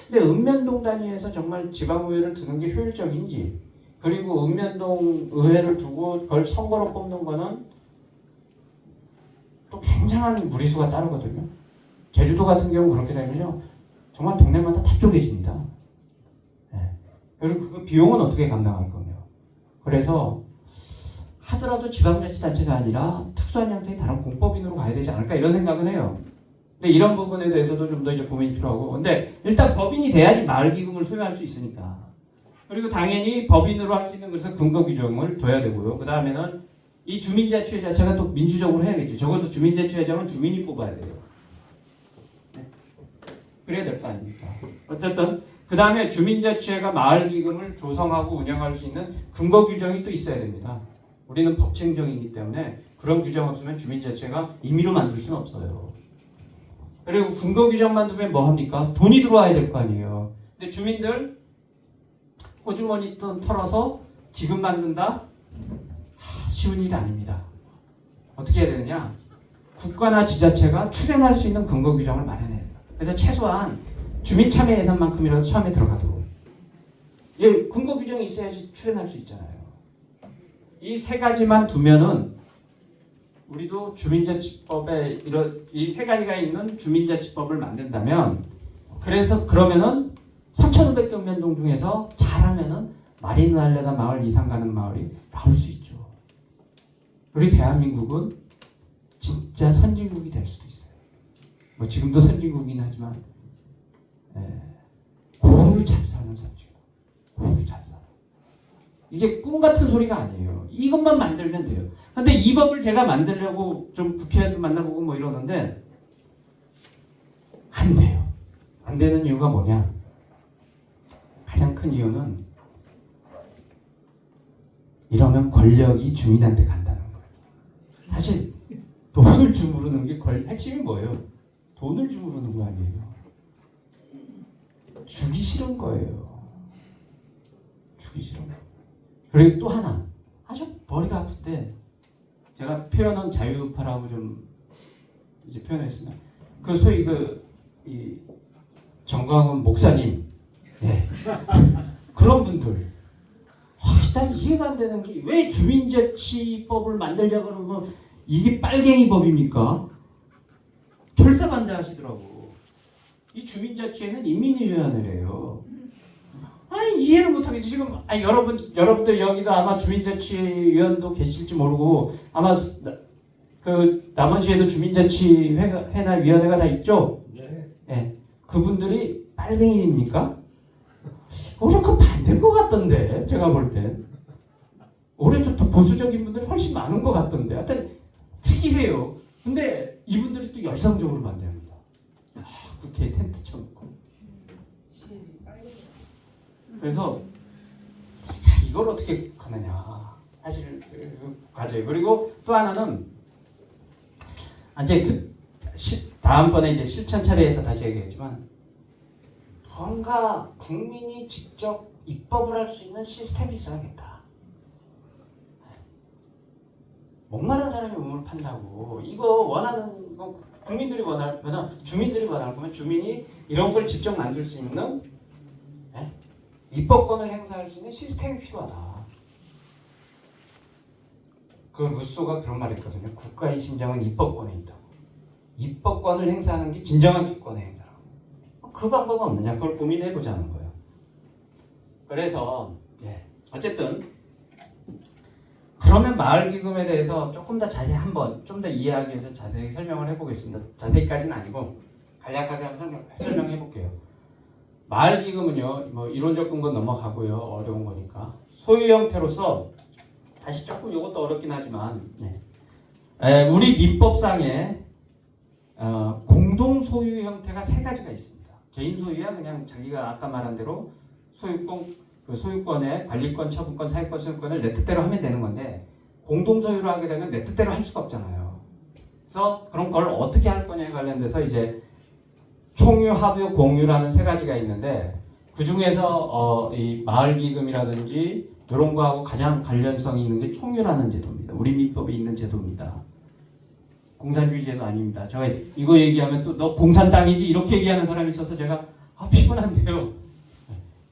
근데 읍면동 단위에서 정말 지방의회를 두는 게 효율적인지, 그리고 읍면동 의회를 두고 그걸 선거로 뽑는 거는 또 굉장한 무리수가 따르거든요. 제주도 같은 경우 그렇게 되면요, 정말 동네마다 다 쪼개집니다. 네. 그리고 그 비용은 어떻게 감당할 거며. 그래서 하더라도 지방자치단체가 아니라 특수한 형태의 다른 공법인으로 가야 되지 않을까 이런 생각은 해요. 근데 이런 부분에 대해서도 좀 더 이제 고민이 필요하고, 근데 일단 법인이 돼야지 마을기금을 소유할 수 있으니까. 그리고 당연히 법인으로 할 수 있는 것은 근거 규정을 둬야 되고요. 그 다음에는 이 주민자치회 자체가 또 민주적으로 해야겠죠. 적어도 주민자치회장은 주민이 뽑아야 돼요. 네. 그래야 될 거 아닙니까? 어쨌든 그 다음에 주민자치회가 마을기금을 조성하고 운영할 수 있는 근거 규정이 또 있어야 됩니다. 우리는 법체행정이기 때문에 그런 규정 없으면 주민자치회가 임의로 만들 수는 없어요. 그리고 근거 규정만 두면 뭐 합니까? 돈이 들어와야 될 거 아니에요. 근데 주민들 호주머니 돈 털어서 기금 만든다? 쉬운 일이 아닙니다. 어떻게 해야 되느냐? 국가나 지자체가 출연할 수 있는 근거 규정을 마련해야 돼요. 그래서 최소한 주민 참여 예산만큼이라도 처음에 들어가도록. 예, 근거 규정이 있어야지 출연할 수 있잖아요. 이 세 가지만 두면은 우리도 주민자치법에 이런 이 세 가지가 있는 주민자치법을 만든다면, 그래서 그러면은 3,500개 읍면동 중에서 잘하면은 마린날레다 마을 이상 가는 마을이 나올 수 있죠. 우리 대한민국은 진짜 선진국이 될 수도 있어요. 뭐 지금도 선진국이긴 하지만 고루 잘 사는 선진국. 고루 잘 살아. 이게 꿈 같은 소리가 아니에요. 이것만 만들면 돼요. 근데 이 법을 제가 만들려고 좀 국회의원도 만나보고 뭐 이러는데 안 돼요. 안 되는 이유가 뭐냐? 가장 큰 이유는 이러면 권력이 주민한테 간다는 거예요. 사실 돈을 주무르는 게 핵심이 뭐예요? 돈을 주무르는 거 아니에요. 주기 싫은 거예요. 주기 싫은 거. 그리고 또 하나, 아주 머리가 아플 때 제가 표현은 자유우파라고 좀 이제 표현했습니다. 그 소위 이 정광훈 목사님, 예. 그런 분들, 난 이해가 안 되는 게 왜 주민자치법을 만들자 그러면 이게 빨갱이 법입니까? 결사반대하시더라고. 이 주민자치에는 인민위원회를 해요. 아니 이해를 못하겠어. 지금 여러분들 여기도 아마 주민자치위원도 계실지 모르고 아마 그 나머지에도 주민자치회나 위원회가 다 있죠. 네. 네. 그분들이 빨갱이입니까? 오히려 그 반대인 것 같던데 제가 볼 땐. 올해도 더 보수적인 분들이 훨씬 많은 것 같던데. 하여튼 특이해요. 근데 이분들이 또 열성적으로 반대합니다. 국회에 텐트 쳐놓고. 그래서 이걸 어떻게 하느냐. 사실 과제예요. 그리고 또 하나는 이제 다음번에 이제 실천 차례에서 다시 얘기했지만 뭔가 국민이 직접 입법을 할 수 있는 시스템이 있어야겠다. 목마른 사람이 우물 판다고 이거 원하는 거 국민들이 원할 거면 주민들이 원할 거면 주민이 이런 걸 직접 만들 수 있는 입법권을 행사할 수 있는 시스템이 필요하다. 그 루소가 그런 말 했거든요. 국가의 심장은 입법권에 있다. 입법권을 행사하는 게 진정한 주권의 행사라고. 그 방법 없느냐? 그걸 고민해 보자는 거예요. 그래서 어쨌든 그러면 마을기금에 대해서 조금 더 자세히 한번 좀 더 이해하기 위해서 자세히 설명을 해보겠습니다. 자세히까지는 아니고 간략하게 한번 설명해 볼게요. 마을기금은요, 뭐 이론적 근거 넘어가고요, 어려운 거니까 소유 형태로서 다시 조금 이것도 어렵긴 하지만 우리 민법상에 공동 소유 형태가 세 가지가 있습니다. 개인 소유야 그냥 자기가 아까 말한 대로 소유권에 관리권, 처분권, 사유권, 소유권을 내 뜻대로 하면 되는 건데 공동 소유를 하게 되면 내 뜻대로 할 수가 없잖아요. 그래서 그런 걸 어떻게 할 거냐에 관련돼서 이제 총유, 합유, 공유라는 세 가지가 있는데 그 중에서 이 마을기금이라든지 이런 거하고 가장 관련성이 있는 게 총유라는 제도입니다. 우리 민법에 있는 제도입니다. 공산주의 제도 아닙니다. 제가 이거 얘기하면 또 너 공산 땅이지 이렇게 얘기하는 사람이 있어서 제가 피곤한데요.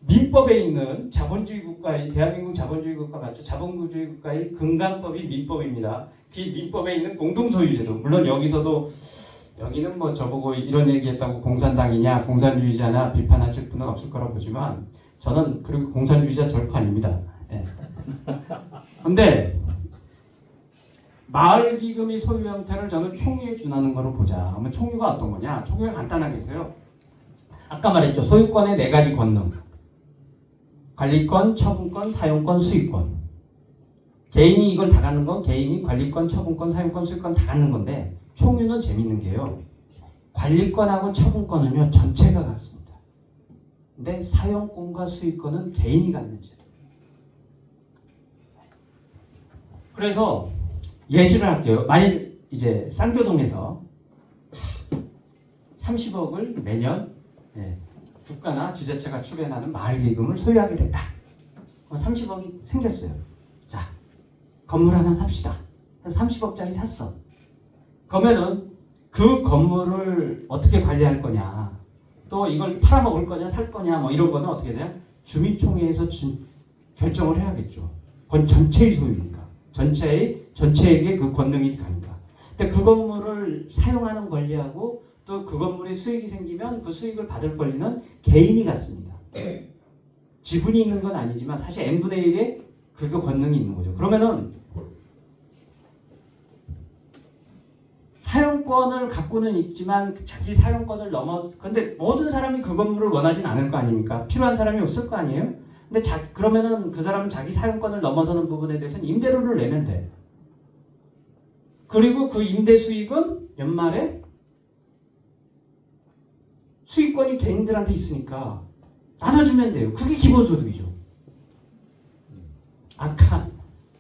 민법에 있는 자본주의 국가의 대한민국 자본주의 국가 맞죠? 자본주의 국가의 근간법이 민법입니다. 그 민법에 있는 공동소유제도 물론 여기는 뭐 저보고 이런 얘기했다고 공산당이냐 공산주의자냐 비판하실 분은 없을 거라고 보지만 저는 그리고 공산주의자 절대 아닙니다. 근데 마을기금이 소유 형태를 저는 총유에 준하는 거로 보자. 그러면 총유가 어떤 거냐? 총유가 간단하게 해서요. 아까 말했죠. 소유권의 네 가지 권능. 관리권, 처분권, 사용권, 수익권. 개인이 이걸 다 갖는 건 개인이 관리권, 처분권, 사용권, 수익권 다 갖는 건데 총유는 재밌는 게요. 관리권하고 처분권은요. 전체가 같습니다. 근데 사용권과 수익권은 개인이 갖는 제도. 그래서 예시를 할게요. 만일 이제 쌍교동에서 30억을 매년 국가나 지자체가 출연하는 마을기금을 소유하게 됐다. 그럼 30억이 생겼어요. 자, 건물 하나 삽시다. 30억짜리 샀어. 그러면은 그 건물을 어떻게 관리할 거냐, 또 이걸 팔아먹을 거냐, 살 거냐, 뭐 이런 거는 어떻게 돼요? 주민총회에서 결정을 해야겠죠. 그건 전체의 소유니까. 전체에게 그 권능이 가니까. 근데 그 건물을 사용하는 권리하고 또 그 건물에 수익이 생기면 그 수익을 받을 권리는 개인이 갖습니다. 지분이 있는 건 아니지만 사실 n분의 1의 그 권능이 있는 거죠. 그러면은 사용권을 갖고는 있지만 자기 사용권을 넘어서 근데 모든 사람이 그 건물을 원하진 않을 거 아닙니까? 필요한 사람이 없을 거 아니에요? 근데 그러면은 그 사람은 자기 사용권을 넘어서는 부분에 대해서는 임대료를 내면 돼. 그리고 그 임대 수익은 연말에 수익권이 개인들한테 있으니까 나눠주면 돼요. 그게 기본소득이죠. 아까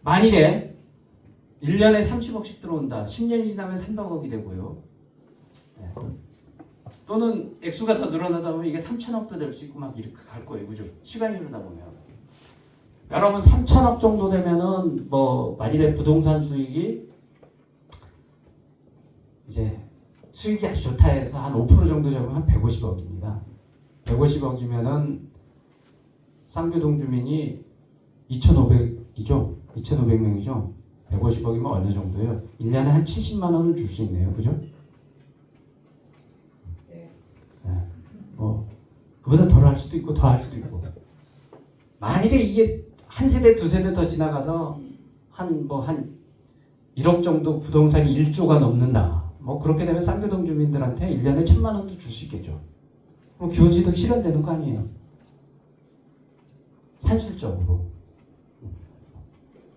만일에 1년에 30억씩 들어온다. 10년이 지나면 300억이 되고요. 또는 액수가 더 늘어나다 보면 이게 3천억도 될 수 있고 막 이렇게 갈 거예요. 그죠? 시간이 흐르다 보면. 여러분 3천억 정도 되면은 뭐 만일에 부동산 수익이 이제 수익이 아주 좋다 해서 한 5% 정도 잡으면 한 150억입니다. 150억이면은 쌍교동 주민이 2,500이죠? 2,500명이죠? 150억이면 어느 정도예요? 1년에 한 70만 원을 줄 수 있네요. 그죠? 뭐 그보다 덜 할 수도 있고 더 할 수도 있고. 만일에 이게 한 세대 두 세대 더 지나가서 한 1억 정도 부동산이 1조가 넘는다. 뭐 그렇게 되면 쌍교동 주민들한테 1년에 1,000만 원도 줄 수 있겠죠. 그럼 기본소득 실현되는 거 아니에요? 산술적으로.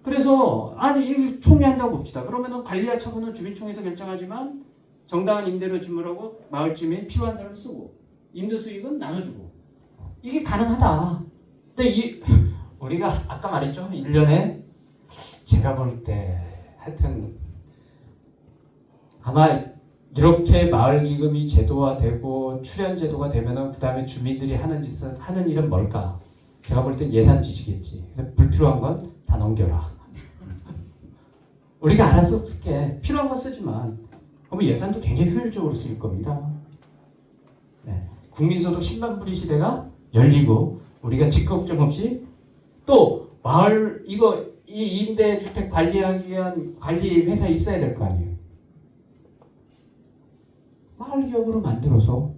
그래서 이걸 총회한다고 봅시다. 그러면은 관리와 처분은 주민총회에서 결정하지만 정당한 임대료 지불하고 마을 주민이 필요한 사람을 쓰고 임대 수익은 나눠주고 이게 가능하다. 근데 우리가 아까 말했죠. 1년에 제가 볼 때 하여튼 아마 이렇게 마을기금이 제도화되고 출연제도가 되면은 그 다음에 주민들이 하는 일은 뭘까? 제가 볼 땐 예산 지지겠지. 그래서 불필요한 건 다 넘겨라. 우리가 알아서 쓸게. 필요한 거 쓰지만 그러면 예산도 굉장히 효율적으로 쓰일 겁니다. 국민소득 10만 불이 시대가 열리고 우리가 직걱정 없이 또 마을 이거 이 임대주택 관리하기 위한 관리 회사 있어야 될 거 아니에요. 마을 기업으로 만들어서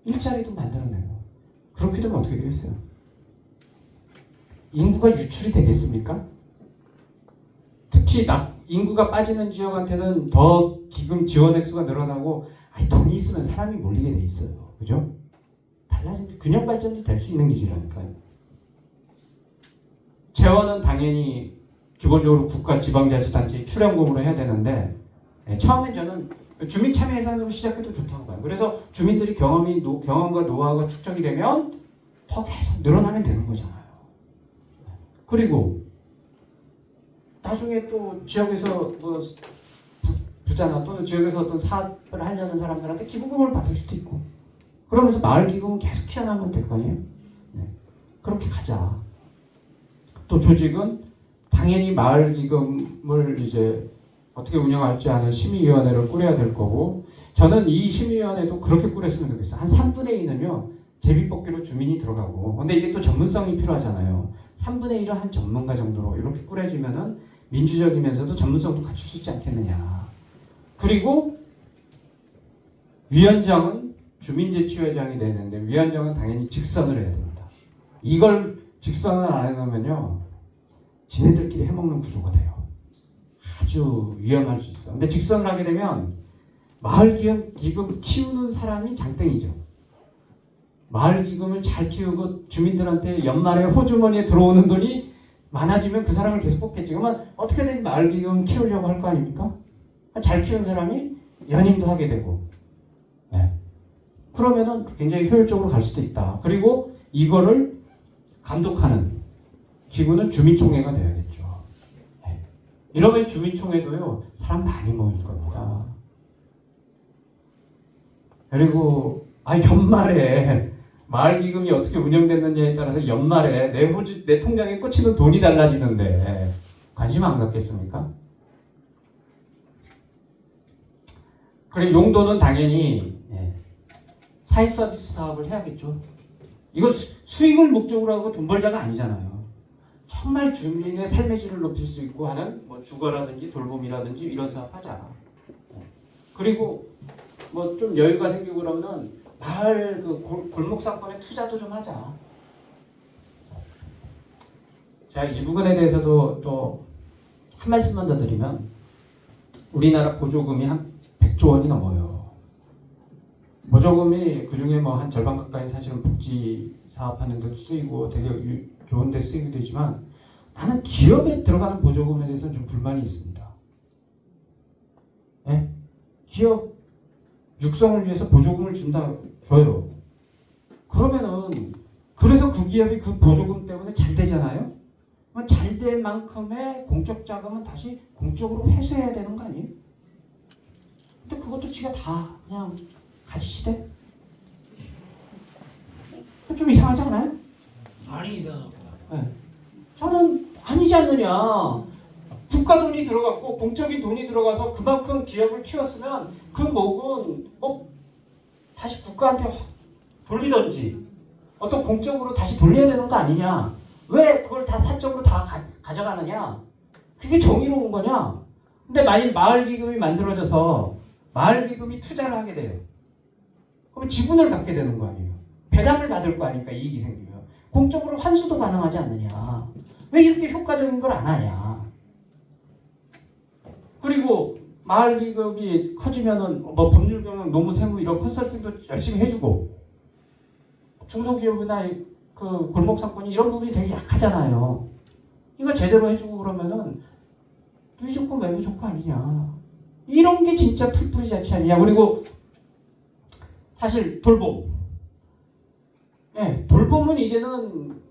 일자리도 만들어내고 그렇게 되면 어떻게 되겠어요? 인구가 유출이 되겠습니까? 특히 인구가 빠지는 지역한테는 더 기금 지원 액수가 늘어나고 돈이 있으면 사람이 몰리게 돼 있어요. 그죠? 달라진 균형 발전도 될 수 있는 기준이라니까요. 재원은 당연히 기본적으로 국가 지방자치단체의 출연금으로 해야 되는데 처음엔 저는 주민 참여 예산으로 시작해도 좋다고 봐요. 그래서 주민들이 경험과 노하우가 축적이 되면 더 계속 늘어나면 되는 거잖아요. 그리고 나중에 또 지역에서 뭐 부자나 또는 지역에서 어떤 사업을 하려는 사람들한테 기부금을 받을 수도 있고 그러면서 마을 기금은 계속 키워나가면 될 거 아니에요? 네. 그렇게 가자. 또 조직은 당연히 마을 기금을 이제 어떻게 운영할지 아는 심의위원회를 꾸려야 될 거고 저는 이 심의위원회도 그렇게 꾸렸으면 좋겠어요. 한 3분의 2는요. 제비뽑기로 주민이 들어가고 근데 이게 또 전문성이 필요하잖아요. 3분의 1은 한 전문가 정도로 이렇게 꾸려지면은 민주적이면서도 전문성도 갖출 수 있지 않겠느냐. 그리고 위원장은 주민재치회장이 되는데 위원장은 당연히 직선을 해야 됩니다. 이걸 직선을 안 해놓으면요. 지네들끼리 해먹는 구조가 돼요. 아주 위험할 수 있어. 근데 직선을 하게 되면 마을 기금 키우는 사람이 장땡이죠. 마을 기금을 잘 키우고 주민들한테 연말에 호주머니에 들어오는 돈이 많아지면 그 사람을 계속 뽑겠지. 그러면 어떻게든 마을 기금 키우려고 할 거 아닙니까? 잘 키운 사람이 연임도 하게 되고 네. 그러면은 굉장히 효율적으로 갈 수도 있다. 그리고 이거를 감독하는 기구는 주민총회가 되어야겠죠. 네. 이러면 주민총회도요 사람 많이 모일 겁니다. 그리고 연말에 마을 기금이 어떻게 운영됐느냐에 따라서 연말에 내 통장에 꽂히는 돈이 달라지는데 관심 안 갖겠습니까? 그리고 용도는 당연히 사회 서비스 사업을 해야겠죠. 이거 수익을 목적으로 하고 돈 벌자가 아니잖아요. 정말 주민의 삶의 질을 높일 수 있고 하는 뭐 주거라든지 돌봄이라든지 이런 사업 하자. 그리고 뭐 좀 여유가 생기고 그러면은 마을 그 골목 상권에 투자도 좀 하자. 자, 이 부분에 대해서도 또 한 말씀만 더 드리면 우리나라 보조금이 한 100조 원이 넘어요. 보조금이 그 중에 뭐 한 절반 가까이 사실은 복지 사업하는 데도 쓰이고 되게 좋은 데 쓰이기도 되지만 나는 기업에 들어가는 보조금에 대해서는 좀 불만이 있습니다. 네? 기업 육성을 위해서 보조금을 줘요. 그러면은 그래서 그 기업이 그 보조금 때문에 잘 되잖아요. 잘 될 만큼의 공적 자금은 다시 공적으로 회수해야 되는 거 아니에요? 근데 그것도 지가 다 그냥 가지시대? 좀 이상하지 않아요? 많이 이상합니다. 네. 저는 아니지 않느냐. 국가 돈이 들어갔고 공적인 돈이 들어가서 그만큼 기업을 키웠으면 그 목은 뭐 다시 국가한테 돌리든지 어떤 공적으로 다시 돌려야 되는 거 아니냐. 왜 그걸 다 사적으로 다 가져가느냐. 그게 정의로운 거냐. 근데 만일 마을기금이 만들어져서 마을기금이 투자를 하게 돼요. 그럼 지분을 갖게 되는 거 아니에요. 배당을 받을 거 아닙니까. 이익이 생기면. 공적으로 환수도 가능하지 않느냐. 왜 이렇게 효과적인 걸 안 하냐. 그리고 마을기금이 커지면은 뭐 법률경영, 노무세무 이런 컨설팅도 열심히 해주고 중소기업이나 그 골목상권이 이런 부분이 되게 약하잖아요. 이거 제대로 해주고 그러면은 누이 좋고 매부 좋고 아니냐. 이런 게 진짜 풀뿌리 자체 아니냐. 그리고 사실 돌봄. 돌봄은 이제는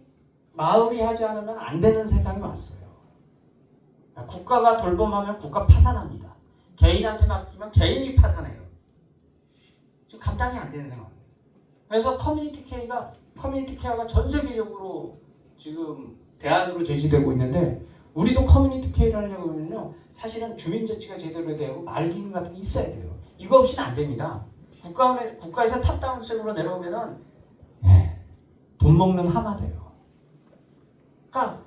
마을이 하지 않으면 안 되는 세상이 왔어요. 국가가 돌봄하면 국가 파산합니다. 개인한테 맡기면 개인이 파산해요. 지금 감당이 안 되는 상황입니다. 그래서 커뮤니티 케어가 전 세계적으로 지금 대안으로 제시되고 있는데 우리도 커뮤니티 케어를 하려고 하면요. 사실은 주민자치가 제대로 되고 마을기금 같은 게 있어야 돼요. 이거 없이는 안 됩니다. 국가에서 탑다운식으로 내려오면은 돈 먹는 하마 돼요. 그러니까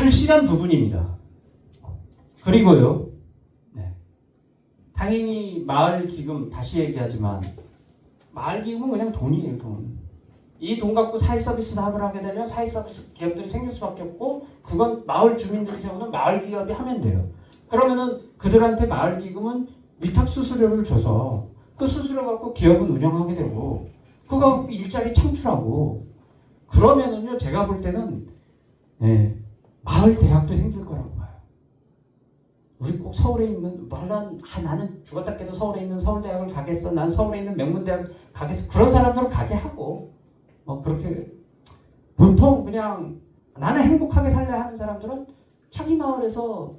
절실한 부분입니다. 그리고요, 네. 당연히 마을 기금 다시 얘기하지만 마을 기금은 그냥 돈이에요, 돈. 이 돈 갖고 사회 서비스 사업을 하게 되면 사회 서비스 기업들이 생길 수밖에 없고 그건 마을 주민들이 세우는 마을 기업이 하면 돼요. 그러면은 그들한테 마을 기금은 위탁 수수료를 줘서 그 수수료 갖고 기업은 운영하게 되고 그거 갖고 일자리 창출하고 그러면은요 제가 볼 때는 예, 마을 대학도 생길 거라고 봐요. 우리 꼭 서울에 있는 나는 죽었다 깨도 서울에 있는 서울대학을 가겠어. 난 서울에 있는 명문대학 가겠어. 그런 사람들은 가게 하고 그렇게 보통 그냥 나는 행복하게 살래 하는 사람들은 자기 마을에서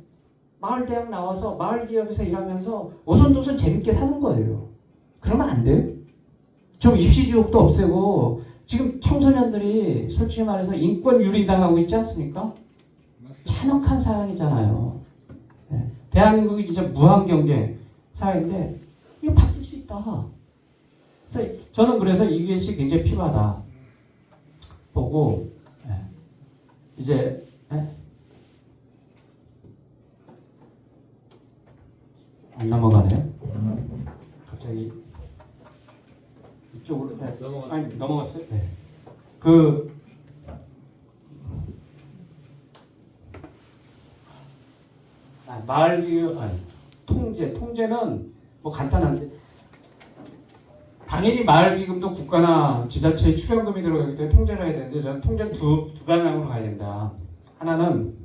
마을 대학 나와서 마을 기업에서 일하면서 오손도손 재밌게 사는 거예요. 그러면 안 돼요? 좀 입시지옥도 없애고 지금 청소년들이 솔직히 말해서 인권 유린당하고 있지 않습니까? 잔혹한 사회이잖아요. 네. 대한민국이 진짜 무한 경쟁 사회인데 이거 바뀔 수 있다. 저는 그래서 이것이 굉장히 필요하다. 보고 이제 안 넘어가네요. 갑자기 이쪽으로 아니 넘어갔어요? 네. 마을기업 통제는 뭐 간단한데 당연히 마을기금도 국가나 지자체의 출연금이 들어가기 때문에 통제를 해야 되는데 저는 통제는 두 방향으로 가야 된다. 하나는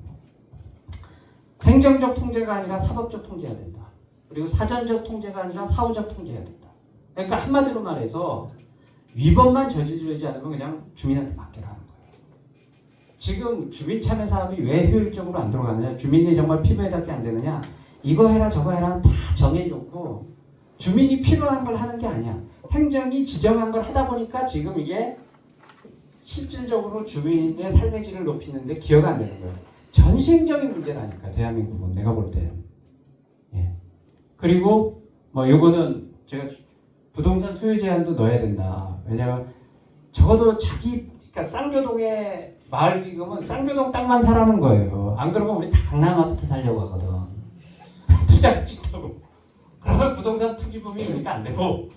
행정적 통제가 아니라 사법적 통제해야 된다. 그리고 사전적 통제가 아니라 사후적 통제해야 된다. 그러니까 한마디로 말해서 위법만 저지르지 않으면 그냥 주민한테 맡겨라 하는 거예요. 지금 주민참여 사업이 왜 효율적으로 안 들어가느냐, 주민이 정말 피부에 닿게 안 되느냐, 이거 해라 저거 해라 다 정해놓고 주민이 필요한 걸 하는 게 아니야. 행정이 지정한 걸 하다 보니까 지금 이게 실질적으로 주민의 삶의 질을 높이는데 기여가 안 되는 거예요. 전생적인 문제라니까 대한민국은 내가 볼 때는. 예. 그리고 요거는 제가 부동산 소유 제한도 넣어야 된다. 왜냐면 적어도 그러니까 쌍교동의 마을 기금은 쌍교동 땅만 사라는 거예요. 안 그러면 우리 다 강남 아파트 살려고 하거든. 투자 찍다고. 그러면 부동산 투기범이 우리가 안 되고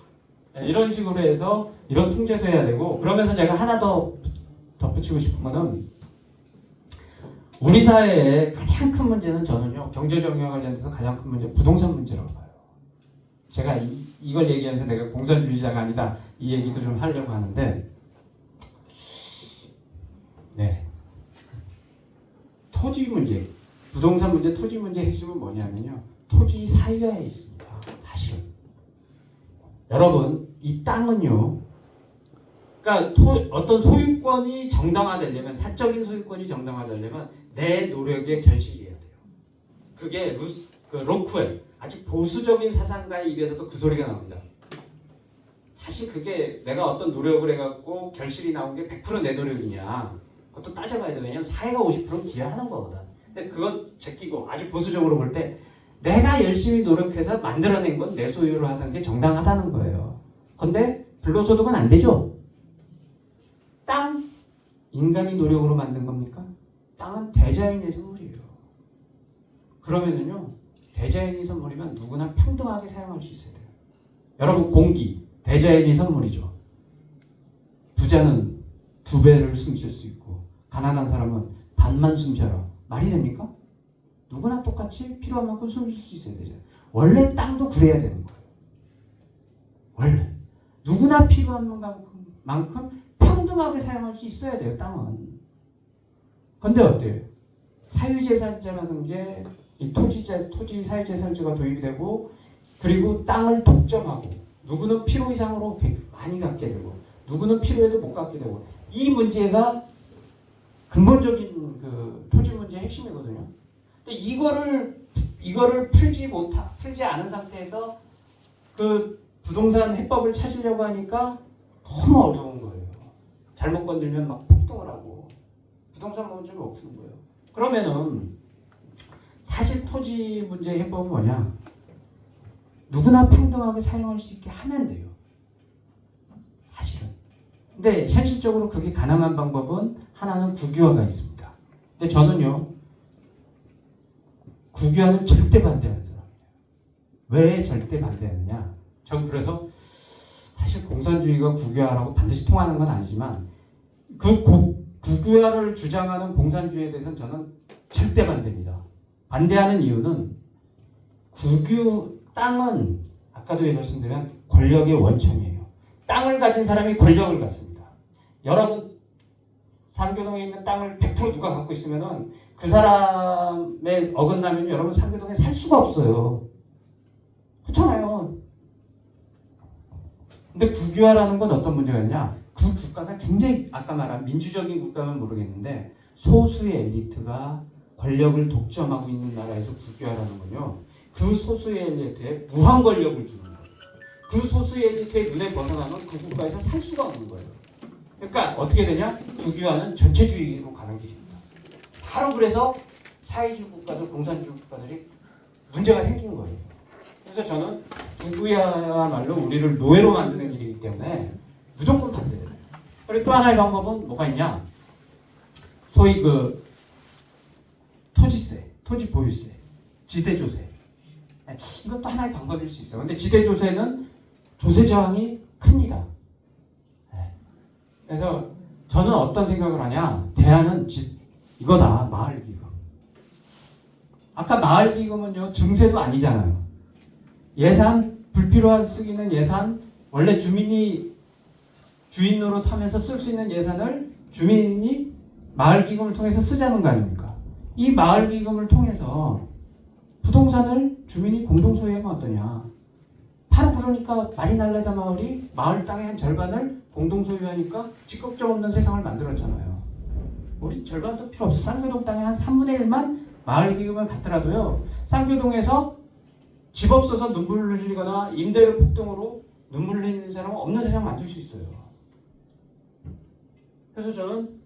이런 식으로 해서 이런 통제도 해야 되고 그러면서 제가 하나 더 덧붙이고 싶은 거는 우리 사회의 가장 큰 문제는 저는요 경제정의와 관련돼서 가장 큰 문제 부동산 문제라고 봐요. 제가 이걸 얘기하면서 내가 공산주의자가 아니다 이 얘기도 좀 하려고 하는데 네 토지 문제 부동산 문제 토지 문제 핵심은 뭐냐면요 토지 사유화에 있습니다. 사실은 여러분 이 땅은요 그러니까 어떤 소유권이 정당화되려면 사적인 소유권이 정당화되려면 내 노력에 결실이어야 돼요. 그게 로크웰 아주 보수적인 사상가의 입에서도 그 소리가 나옵니다. 사실 그게 내가 어떤 노력을 해갖고 결실이 나온 게 100% 내 노력이냐 그것도 따져봐야 돼. 왜냐면 사회가 50%는 기여하는 거거든. 근데 그거 제끼고 아주 보수적으로 볼 때 내가 열심히 노력해서 만들어낸 건 내 소유로 하는 게 정당하다는 거예요. 근데 불로소득은 안 되죠. 땅 인간이 노력으로 만든 겁니까? 땅은 대자연의 선물이에요. 그러면은요 대자연의 선물이면 누구나 평등하게 사용할 수 있어야 돼요. 여러분 공기 대자연의 선물이죠. 부자는 2배를 숨쉴 수 있고 가난한 사람은 반만 숨쉬라. 말이 됩니까? 누구나 똑같이 필요한 만큼 숨 쉴 수 있어야 되죠. 원래 땅도 그래야 되는 거예요. 원래 누구나 필요한 만큼 평등하게 사용할 수 있어야 돼요. 땅은. 근데 어때요? 사유재산제라는 게 이 토지 사유재산제가 도입이 되고 그리고 땅을 독점하고 누구는 필요 이상으로 많이 갖게 되고 누구는 필요해도 못 갖게 되고 이 문제가 근본적인 그 토지 문제의 핵심이거든요. 근데 이거를 풀지 않은 상태에서 그 부동산 해법을 찾으려고 하니까 너무 어려운 거예요. 잘못 건들면 막 폭동을 하고 부동산 문제를 못 푸는 거예요. 그러면은 사실 토지 문제 해법은 뭐냐? 누구나 평등하게 사용할 수 있게 하면 돼요. 사실은. 근데 현실적으로 그게 가능한 방법은 하나는 국유화가 있습니다. 근데 저는요 국유화는 절대 반대하는 사람이에요. 왜 절대 반대하느냐? 전 그래서 사실 공산주의가 국유화라고 반드시 통하는 건 아니지만 국유화를 주장하는 공산주의에 대해서는 저는 절대 반대입니다. 반대하는 이유는 땅은 아까도 말씀드린 권력의 원천이에요. 땅을 가진 사람이 권력을 갖습니다. 여러분 상교동에 있는 땅을 100% 누가 갖고 있으면은 그 사람의 어긋나면 여러분 상교동에 살 수가 없어요. 그렇잖아요. 근데 국유화라는 건 어떤 문제가 있냐? 그 국가가 굉장히 아까 말한 민주적인 국가는 모르겠는데 소수의 엘리트가 권력을 독점하고 있는 나라에서 국유화라는 건요. 그 소수의 엘리트에 무한 권력을 주는 거예요. 그 소수의 엘리트의 눈에 벗어나면 그 국가에서 살 수가 없는 거예요. 그러니까 어떻게 되냐? 국유화는 전체주의로 가는 길입니다. 바로 그래서 사회주의 국가들, 공산주의 국가들이 문제가 생긴 거예요. 그래서 저는 국유화야말로 우리를 노예로 만드는 길이기 때문에 무조건 반대해요. 그리고 또 하나의 방법은 뭐가 있냐? 소위 그 토지세, 토지보유세, 지대조세. 이것도 하나의 방법일 수 있어요. 근데 지대조세는 조세 저항이 큽니다. 그래서 저는 어떤 생각을 하냐? 대안은 이거다. 마을기금. 아까 마을기금은요. 증세도 아니잖아요. 예산, 불필요한 쓰기는 예산, 원래 주민이 주인으로 타면서 쓸 수 있는 예산을 주민이 마을기금을 통해서 쓰자는 거 아닙니까? 이 마을기금을 통해서 부동산을 주민이 공동소유하면 어떠냐? 바로 그러니까 마리날레다 마을이 마을 땅의 한 절반을 공동소유하니까 직급점 없는 세상을 만들었잖아요. 우리 절반도 필요 없어. 쌍교동 땅의 한 3분의 1만 마을기금을 갖더라도요. 쌍교동에서 집 없어서 눈물을 흘리거나 임대료 폭등으로 눈물 흘리는 사람은 없는 세상 만들 수 있어요. 그래서 저는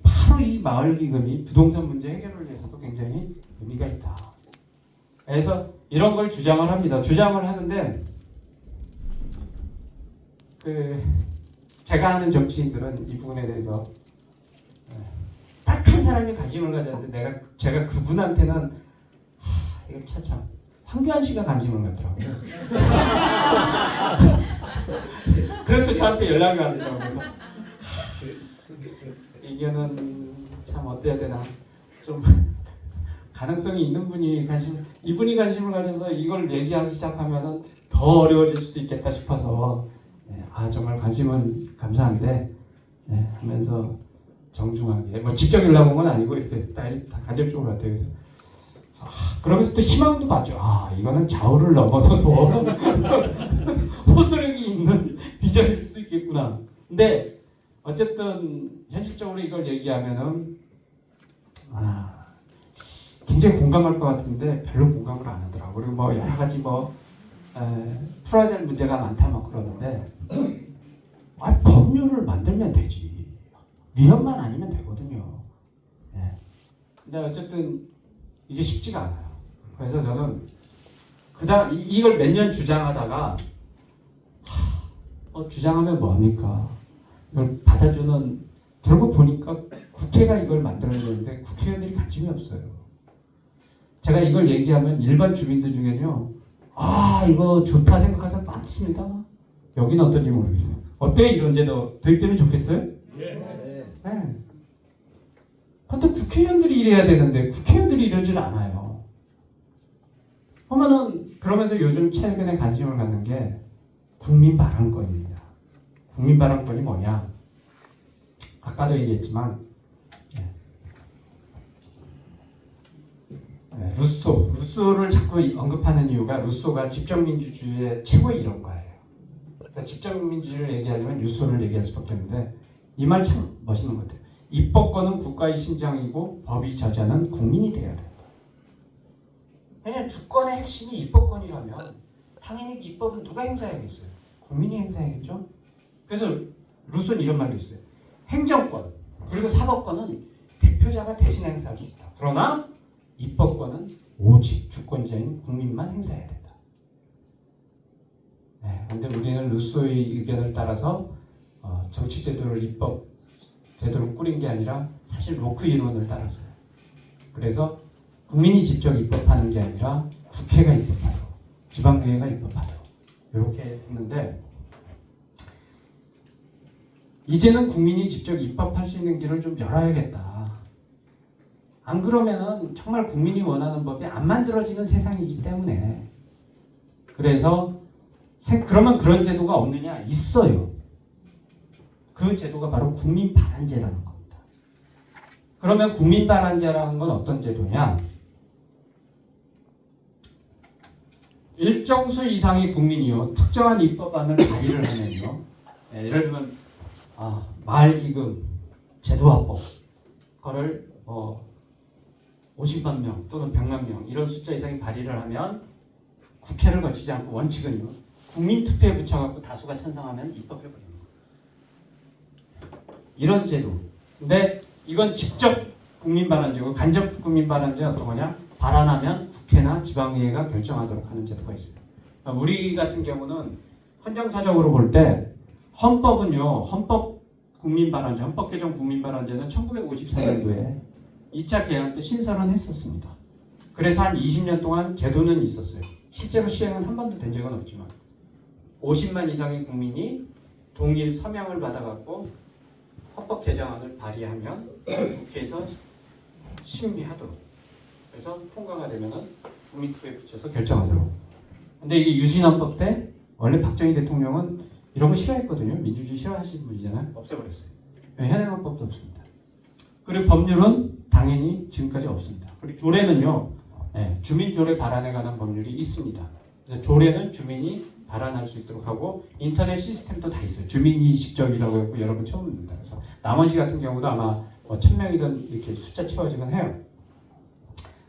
바로 이 마을기금이 부동산 문제 해결을 위해서도 굉장히 의미가 있다. 그래서 이런 걸 주장을 합니다. 주장을 하는데 제가 아는 정치인들은 이 부분에 대해서 딱 한 사람이 관심을 가졌는데 제가 그분한테는 이거 참 황교안 씨가 관심을 갖더라고요. 그래서 저한테 연락이 왔어요. 그래서 이거는 참 어때야 되나 좀 가능성이 있는 분이 이분이 관심을 가져서 이걸 얘기하기 시작하면은 더 어려워질 수도 있겠다 싶어서 정말 관심은 감사한데 하면서 정중하게 직접 연락 온 건 아니고 이렇게 다 간접적으로 같아요. 그래서 그러면서 또 희망도 봤죠. 이거는 좌우를 넘어서서 호소력이 있는 비전일 수도 있겠구나. 근데 어쨌든 현실적으로 이걸 얘기하면은 굉장히 공감할 것 같은데 별로 공감을 안 하더라고. 그리고 뭐 여러 가지 풀어야 될 문제가 많다 막 그러는데 법률을 만들면 되지. 위헌만 아니면 되거든요. 근데 어쨌든 이게 쉽지가 않아요. 그래서 저는 이걸 몇 년 주장하다가 주장하면 뭐합니까? 이걸 받아주는 결국 보니까 국회가 이걸 만들어야 되는데 국회의원들이 관심이 없어요. 제가 이걸 얘기하면 일반 주민들 중에는요. 이거 좋다 생각하는 사람 많습니다. 여기는 어떤지 모르겠어요. 어때 이런 제도 도입되면 좋겠어요? 네. 근데 국회의원들이 이래야 되는데 국회의원들이 이러질 않아요. 그러면서 요즘 최근에 관심을 갖는 게 국민 발언권입니다. 국민 발언권이 뭐냐? 아까도 얘기했지만 루소를 자꾸 언급하는 이유가 루소가 집정민주주의의 최고의 이론가예요. 그래서 집정민주주의를 얘기하려면 루소를 얘기할 수밖에 없는데 이 말 참 멋있는 것 같아요. 입법권은 국가의 심장이고 법의 저자는 국민이 되어야 된다. 왜냐하면 주권의 핵심이 입법권이라면 당연히 입법은 누가 행사해야겠어요? 국민이 행사해야겠죠? 그래서 루소는 이런 말도 있어요. 행정권 그리고 사법권은 대표자가 대신 행사할 수 있다. 그러나 입법권은 오직 주권자인 국민만 행사해야 된다. 그런데 우리는 루소의 의견을 따라서 정치 제도를 입법 제도를 꾸린 게 아니라 사실 로크 이론을 따랐어요. 그래서 국민이 직접 입법하는 게 아니라 국회가 입법하도록, 지방교회가 입법하도록 이렇게 했는데 이제는 국민이 직접 입법할 수 있는 길을 좀 열어야겠다. 안 그러면은 정말 국민이 원하는 법이 안 만들어지는 세상이기 때문에 그래서 그러면 그런 제도가 없느냐? 있어요. 그 제도가 바로 국민발안제라는 겁니다. 그러면 국민발안제라는 건 어떤 제도냐? 일정 수 이상의 국민이요 특정한 입법안을 발의를 하면요, 예를 들면 마을기금 제도화법 그거를 50만 명 또는 100만 명 이런 숫자 이상이 발의를 하면 국회를 거치지 않고 원칙은요 국민투표에 붙여갖고 다수가 찬성하면 입법해버리는 거예요. 이런 제도. 근데 이건 직접 국민발안제고 간접 국민발안제는 어떤 거냐? 발안하면 국회나 지방의회가 결정하도록 하는 제도가 있어요. 우리 같은 경우는 헌정사적으로 볼 때 헌법은요, 헌법 국민발안제, 헌법 개정 국민발안제는 1954년도에 2차 개헌 때 신설은 했었습니다. 그래서 한 20년 동안 제도는 있었어요. 실제로 시행은 한 번도 된 적은 없지만 50만 이상의 국민이 동일 서명을 받아갖고 헌법 개정안을 발의하면 국회에서 심의하도록, 그래서 통과가 되면은 국민투표에 붙여서 결정하도록. 근데 이게 유신헌법 때 원래 박정희 대통령은 이런 거 싫어했거든요. 민주주의 싫어하시는 분이잖아요. 없애버렸어요. 현행헌법도 없습니다. 그리고 법률은 당연히 지금까지 없습니다. 그리고 조례는요, 주민조례 발안에 관한 법률이 있습니다. 그래서 조례는 주민이 발안할 수 있도록 하고 인터넷 시스템도 다 있어요. 주민이직적이라고 했고 여러분 처음 봅니다. 그래서 남원시 같은 경우도 아마 1000명이든 이렇게 숫자 채워지긴 해요.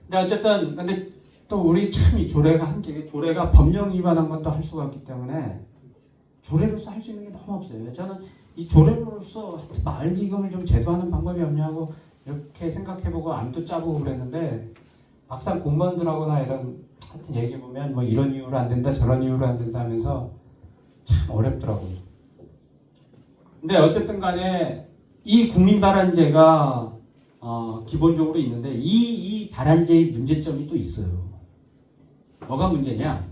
근데 어쨌든 근데 또 우리 참 이 조례가 한계, 조례가 법령 위반한 것도 할 수가 없기 때문에 조례로서 할 수 있는 게 너무 없어요. 저는 이 조례로서 마을기금을 좀 제도하는 방법이 없냐고 이렇게 생각해보고 안도 짜보고 그랬는데 막상 공무원들하고나 이런 하여튼 얘기 보면 뭐 이런 이유로 안 된다 저런 이유로 안 된다 하면서 참 어렵더라고요. 근데 어쨌든 간에 이 국민발안제가 기본적으로 있는데 이 발안제의 문제점이 또 있어요. 뭐가 문제냐?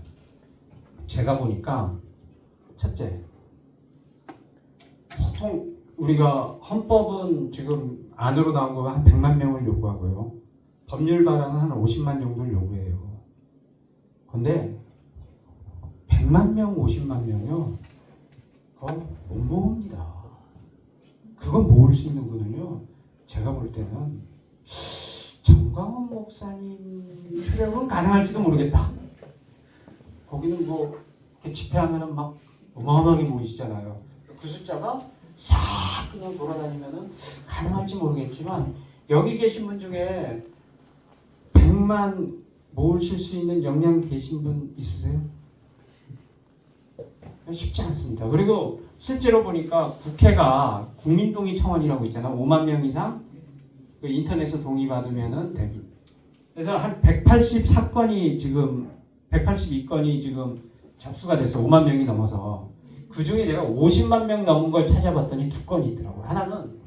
제가 보니까 첫째, 보통 우리가 헌법은 지금 안으로 나온 거가 한 100만 명을 요구하고요. 법률 발안은 한 50만 정도를 요구해요. 근데 100만 명, 50만 명이요. 그건 못 모읍니다. 그건 모을 수 있는 거는요. 제가 볼 때는 정광훈 목사님 출연은 가능할지도 모르겠다. 거기는 뭐 이렇게 집회하면은 막 어마어마하게 모이시잖아요. 그 숫자가 싹 그냥 돌아다니면은 가능할지 모르겠지만 여기 계신 분 중에 100만 모으실 수 있는 역량 계신 분 있으세요? 쉽지 않습니다. 그리고 실제로 보니까 국회가 국민동의 청원이라고 있잖아. 5만 명 이상 그 인터넷으로 동의받으면은 되기. 그래서 한 184건이 지금 182건이 지금 접수가 돼서 5만 명이 넘어서 그 중에 제가 50만 명 넘은 걸 찾아봤더니 2건이 있더라고요. 하나는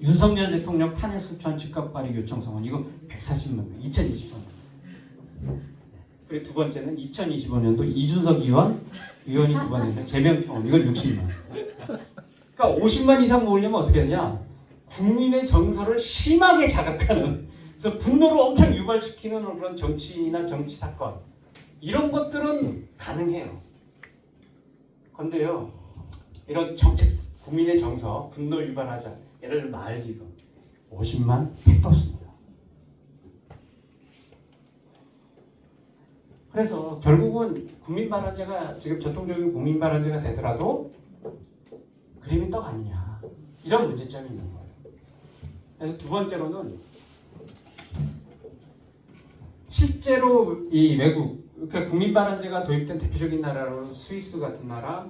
윤석열 대통령 탄핵 소추안 즉각 발의 요청 성원 이거 140만 명 2023년. 그리고 두 번째는 2025년도 이준석 의원이 두 번 했는데 제명 청원 이건 60만. 그러니까 50만 이상 모으려면 어떻게 하냐? 국민의 정서를 심하게 자극하는, 그래서 분노를 엄청 유발시키는 그런 정치나 정치 사건 이런 것들은 가능해요. 그런데요, 이런 정책, 국민의 정서, 분노 유발하자, 예를 들어 마을기금 50만 100도 없습니다. 그래서 결국은 국민발안제가 지금 전통적인 국민발안제가 되더라도 그림이 떡 아니냐 이런 문제점이 있는 거예요. 그래서 두 번째로는 실제로 이 외국, 그러니까 국민발안제가 도입된 대표적인 나라로는 스위스 같은 나라,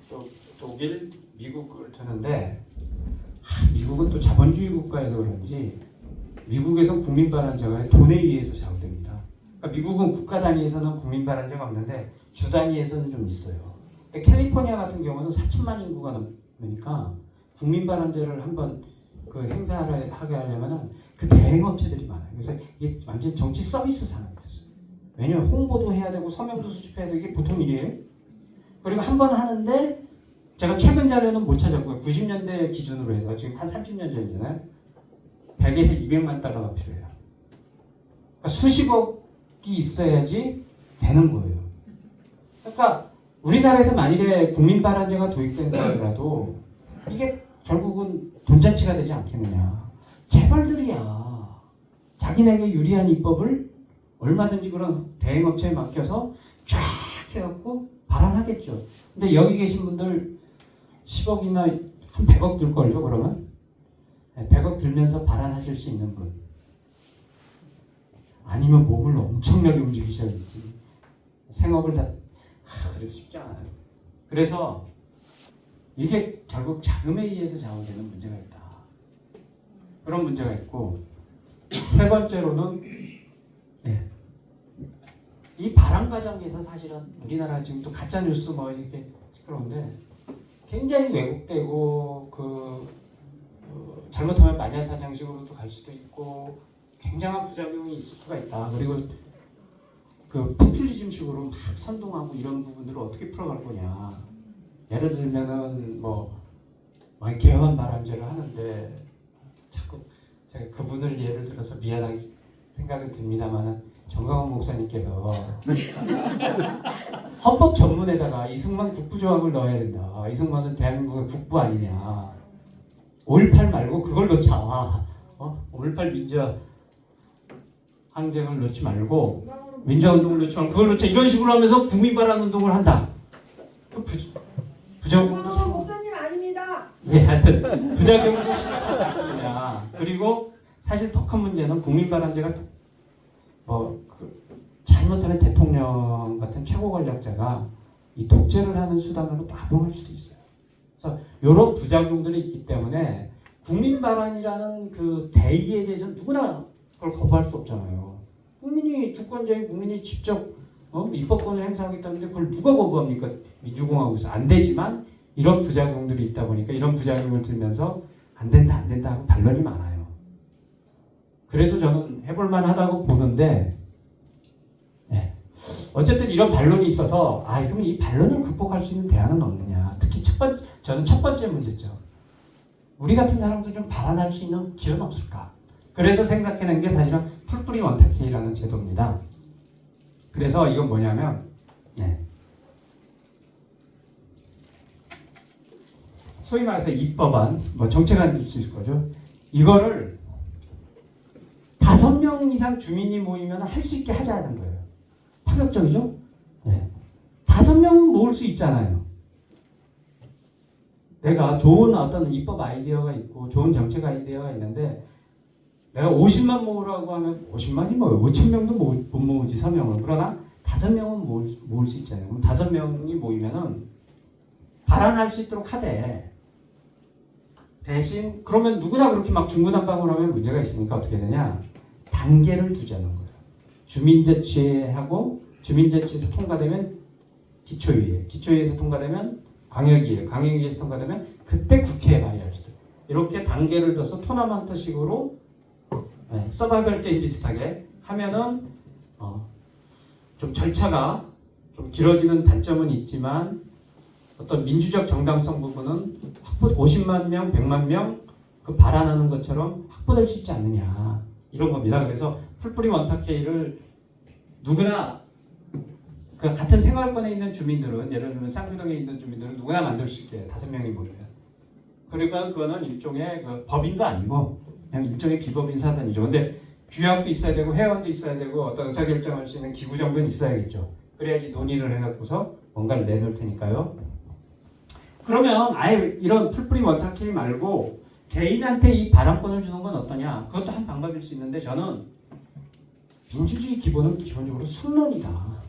또 독일, 미국을 두는데 미국은 또 자본주의 국가여서 그런지 미국에서 국민발안제가 돈에 의해서 작동됩니다. 그러니까 미국은 국가 단위에서는 국민발안제가 없는데 주 단위에서는 좀 있어요. 근데 캘리포니아 같은 경우는 4천만 인구가 넘으니까 국민발안제를 한번 그 행사를 하게 하려면은 그 대행 업체들이 많아요. 그래서 이게 완전 정치 서비스 산업이 됐어요. 왜냐면 홍보도 해야 되고 서명도 수집해야 되고 이게 보통 일이에요. 그리고 한 번 하는데 제가 최근 자료는 못 찾았고요. 90년대 기준으로 해서 지금 한 30년 전이잖아요. 100에서 200만 달러가 필요해요. 그러니까 수십억이 있어야지 되는 거예요. 그러니까 우리나라에서 만일에 국민발안제가 도입된다더라도 이게 결국은 돈잔치가 되지 않겠느냐. 재벌들이야. 자기네에게 유리한 입법을 얼마든지 그런 대행업체에 맡겨서 쫙 해갖고 발안하겠죠. 근데 여기 계신 분들 10억이나 한 100억 들걸요, 그러면? 100억 들면서 발안하실 수 있는 분. 아니면 몸을 엄청나게 움직이셔야지. 생업을 다, 그래도 쉽지 않아요. 그래서 이게 결국 자금에 의해서 자원되는 문제가 있다. 그런 문제가 있고, 세 번째로는, 이 발안 과정에서 사실은 우리나라 지금 또 가짜 뉴스 뭐 이렇게 시끄러운데 굉장히 왜곡되고 잘못하면 마녀 사냥식으로도 갈 수도 있고 굉장한 부작용이 있을 수가 있다. 그리고 그 포퓰리즘식으로 막 선동하고 이런 부분들을 어떻게 풀어갈 거냐. 예를 들면은 뭐 개헌 발언제를 하는데 자꾸 제가 그분을 예를 들어서 미안하게 생각은 듭니다만은 정강원 목사님께서 헌법 전문에다가 이승만 국부조항을 넣어야 된다. 이승만은 대한민국의 국부 아니냐. 5.18 말고 그걸 넣자. 5.18 민주화 항쟁을 넣지 말고 민주화운동을 넣지 말고 그걸 넣자. 이런 식으로 하면서 국민발안 운동을 한다. 그 부작용도 정강원 목사님 아닙니다. 예, 하여튼 부작용도 심각하지 않느냐. 그리고 사실 더 큰 문제는 국민발안제가 잘못하면 대통령 같은 최고 권력자가 이 독재를 하는 수단으로 또 악용할 수도 있어요. 그래서 이런 부작용들이 있기 때문에 국민발안이라는 그 대의에 대해서 누구나 그걸 거부할 수 없잖아요. 국민이 주권자인 국민이 직접 입법권을 행사하기 때문에 그걸 누가 거부합니까? 민주공화국에서 안 되지만 이런 부작용들이 있다 보니까 이런 부작용을 들면서 안 된다 하고 반론이 많아요. 그래도 저는 해볼만 하다고 보는데 어쨌든 이런 반론이 있어서 그럼 이 반론을 극복할 수 있는 대안은 없느냐. 특히 저는 첫 번째 문제죠. 우리 같은 사람도 좀 발안할 수 있는 길은 없을까. 그래서 생각해낸 게 사실은 풀뿌리 원탁회의라는 제도입니다. 그래서 이건 뭐냐면 소위 말해서 입법안, 정책안일 수 있을 거죠. 이거를 5명 이상 주민이 모이면 할 수 있게 하자는 거예요. 파격적이죠? 5명은 모을 수 있잖아요. 내가 좋은 어떤 입법 아이디어가 있고 좋은 정책 아이디어가 있는데 내가 50만 모으라고 하면 50만이 5,000명도 못 모으지 서명을. 그러나 5명은 모을 수 있잖아요. 그럼 5명이 모이면은 발안할 수 있도록 하되 대신 그러면 누구나 그렇게 막 중구난방으로 하면 문제가 있으니까 어떻게 되냐. 단계를 두자는 거예요. 주민자치하고 주민자치에서 통과되면 기초의회, 기초의회에서 통과되면 광역의회, 광역의회에서 통과되면 그때 국회에 발의할 수도. 이렇게 단계를 둬서 토너먼트식으로 서바이벌 게임 비슷하게 하면은 좀 절차가 좀 길어지는 단점은 있지만 어떤 민주적 정당성 부분은 50만 명, 100만 명 그 발안하는 것처럼 확보될 수 있지 않느냐. 이런 겁니다. 그래서 풀뿌리 원탁회의를 누구나 그 같은 생활권에 있는 주민들은 예를 들면 쌍교동에 있는 주민들은 누구나 만들 수 있게 5명이 모여요. 그러니까 그거는 일종의 법인도 아니고 그냥 일종의 비법인 사단이죠. 근데 규약도 있어야 되고 회원도 있어야 되고 어떤 의사결정할 수 있는 기구 정도는 있어야겠죠. 그래야지 논의를 해갖고서 뭔가를 내놓을 테니까요. 그러면 아예 이런 풀뿌리 원탁회의 말고 개인한테 이 발언권을 주는 건 어떠냐? 그것도 한 방법일 수 있는데 저는 민주주의 기본은 기본적으로 숙론이다.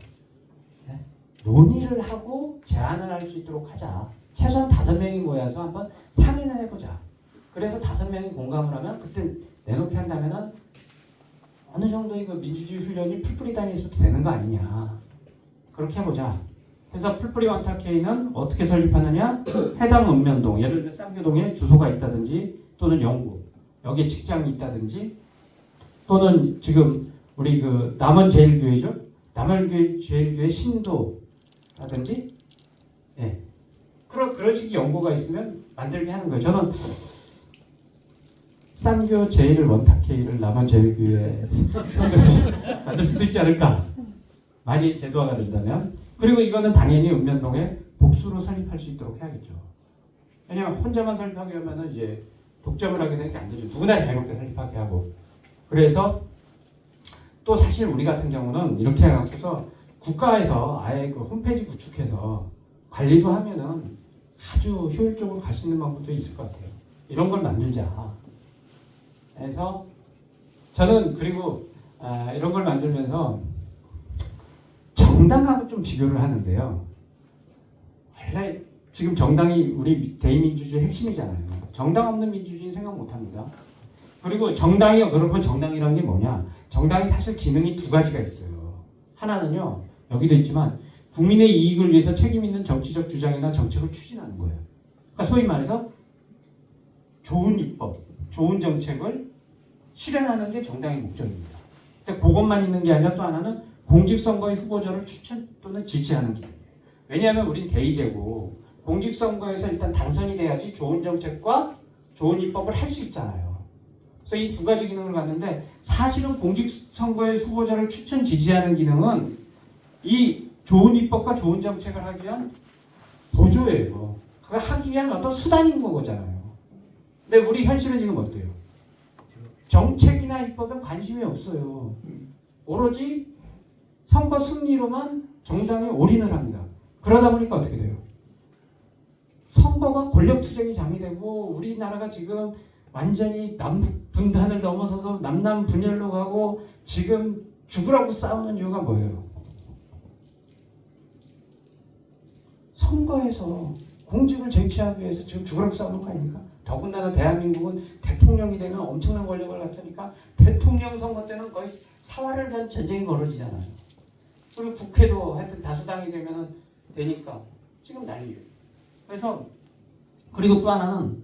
논의를 하고 제안을 할 수 있도록 하자. 최소한 5명이 모여서 한번 상의를 해보자. 그래서 5명이 공감을 하면 그때 내놓게 한다면은 어느 정도의 그 민주주의 훈련이 풀뿌리 단위에서부터 되는 거 아니냐. 그렇게 해보자. 그래서 풀뿌리 원탁회의는 어떻게 설립하느냐? 해당 읍면동, 예를 들면 쌍교동에 주소가 있다든지 또는 연구, 여기에 직장이 있다든지, 또는 지금 우리 그 남원제일교회죠. 남원제일교회 신도라든지, 예, 그런 식의 연구가 있으면 만들게 하는 거예요. 저는 쌍교 제일을 원탁회의를 남원제일교회에 만들 수도 있지 않을까. 만약 제도화가 된다면. 그리고 이거는 당연히 읍면동에 복수로 설립할 수 있도록 해야겠죠. 왜냐하면 혼자만 설립하게 하면은 이제 독점을 하게 되는 게 안 되죠. 누구나 자유롭게 설립하게 하고. 그래서 또 사실 우리 같은 경우는 이렇게 해갖고서 국가에서 아예 그 홈페이지 구축해서 관리도 하면은 아주 효율적으로 갈 수 있는 방법도 있을 것 같아요. 이런 걸 만들자. 그래서 저는 그리고 이런 걸 만들면서 정당하고 좀 비교를 하는데요. 원래 지금 정당이 우리 대의민주주의 핵심이잖아요. 정당 없는 민주주의는 생각 못합니다. 그리고 정당이요. 그러면 정당이라는 게 뭐냐? 정당이 사실 기능이 두 가지가 있어요. 하나는요. 여기도 있지만 국민의 이익을 위해서 책임 있는 정치적 주장이나 정책을 추진하는 거예요. 그러니까 소위 말해서 좋은 입법, 좋은 정책을 실현하는 게 정당의 목적입니다. 근데 그것만 있는 게 아니라 또 하나는 공직선거의 후보자를 추천 또는 지지하는 기능이에요. 왜냐하면 우린 대의제고 공직선거에서 일단 당선이 돼야지 좋은 정책과 좋은 입법을 할 수 있잖아요. 그래서 이 두 가지 기능을 갖는데 사실은 공직선거의 후보자를 추천 지지하는 기능은 이 좋은 입법과 좋은 정책을 하기 위한 보조예요. 그걸 하기 위한 어떤 수단인 거잖아요. 근데 우리 현실은 지금 어때요? 정책이나 입법에 관심이 없어요. 오로지 선거 승리로만 정당에 올인을 합니다. 그러다 보니까 어떻게 돼요? 선거가 권력투쟁이 장이되고 우리나라가 지금 완전히 남북 분단을 넘어서서 남남 분열로 가고 지금 죽으라고 싸우는 이유가 뭐예요? 선거에서 공직을 쟁취하기 위해서 지금 죽으라고 싸우는 거 아닙니까? 더군다나 대한민국은 대통령이 되면 엄청난 권력을 갖추니까 대통령 선거 때는 거의 사활을 건 전쟁이 벌어지잖아요. 그리고 국회도 하여튼 다수당이 되니까 지금 난리예요. 그래서 그리고 또 하나는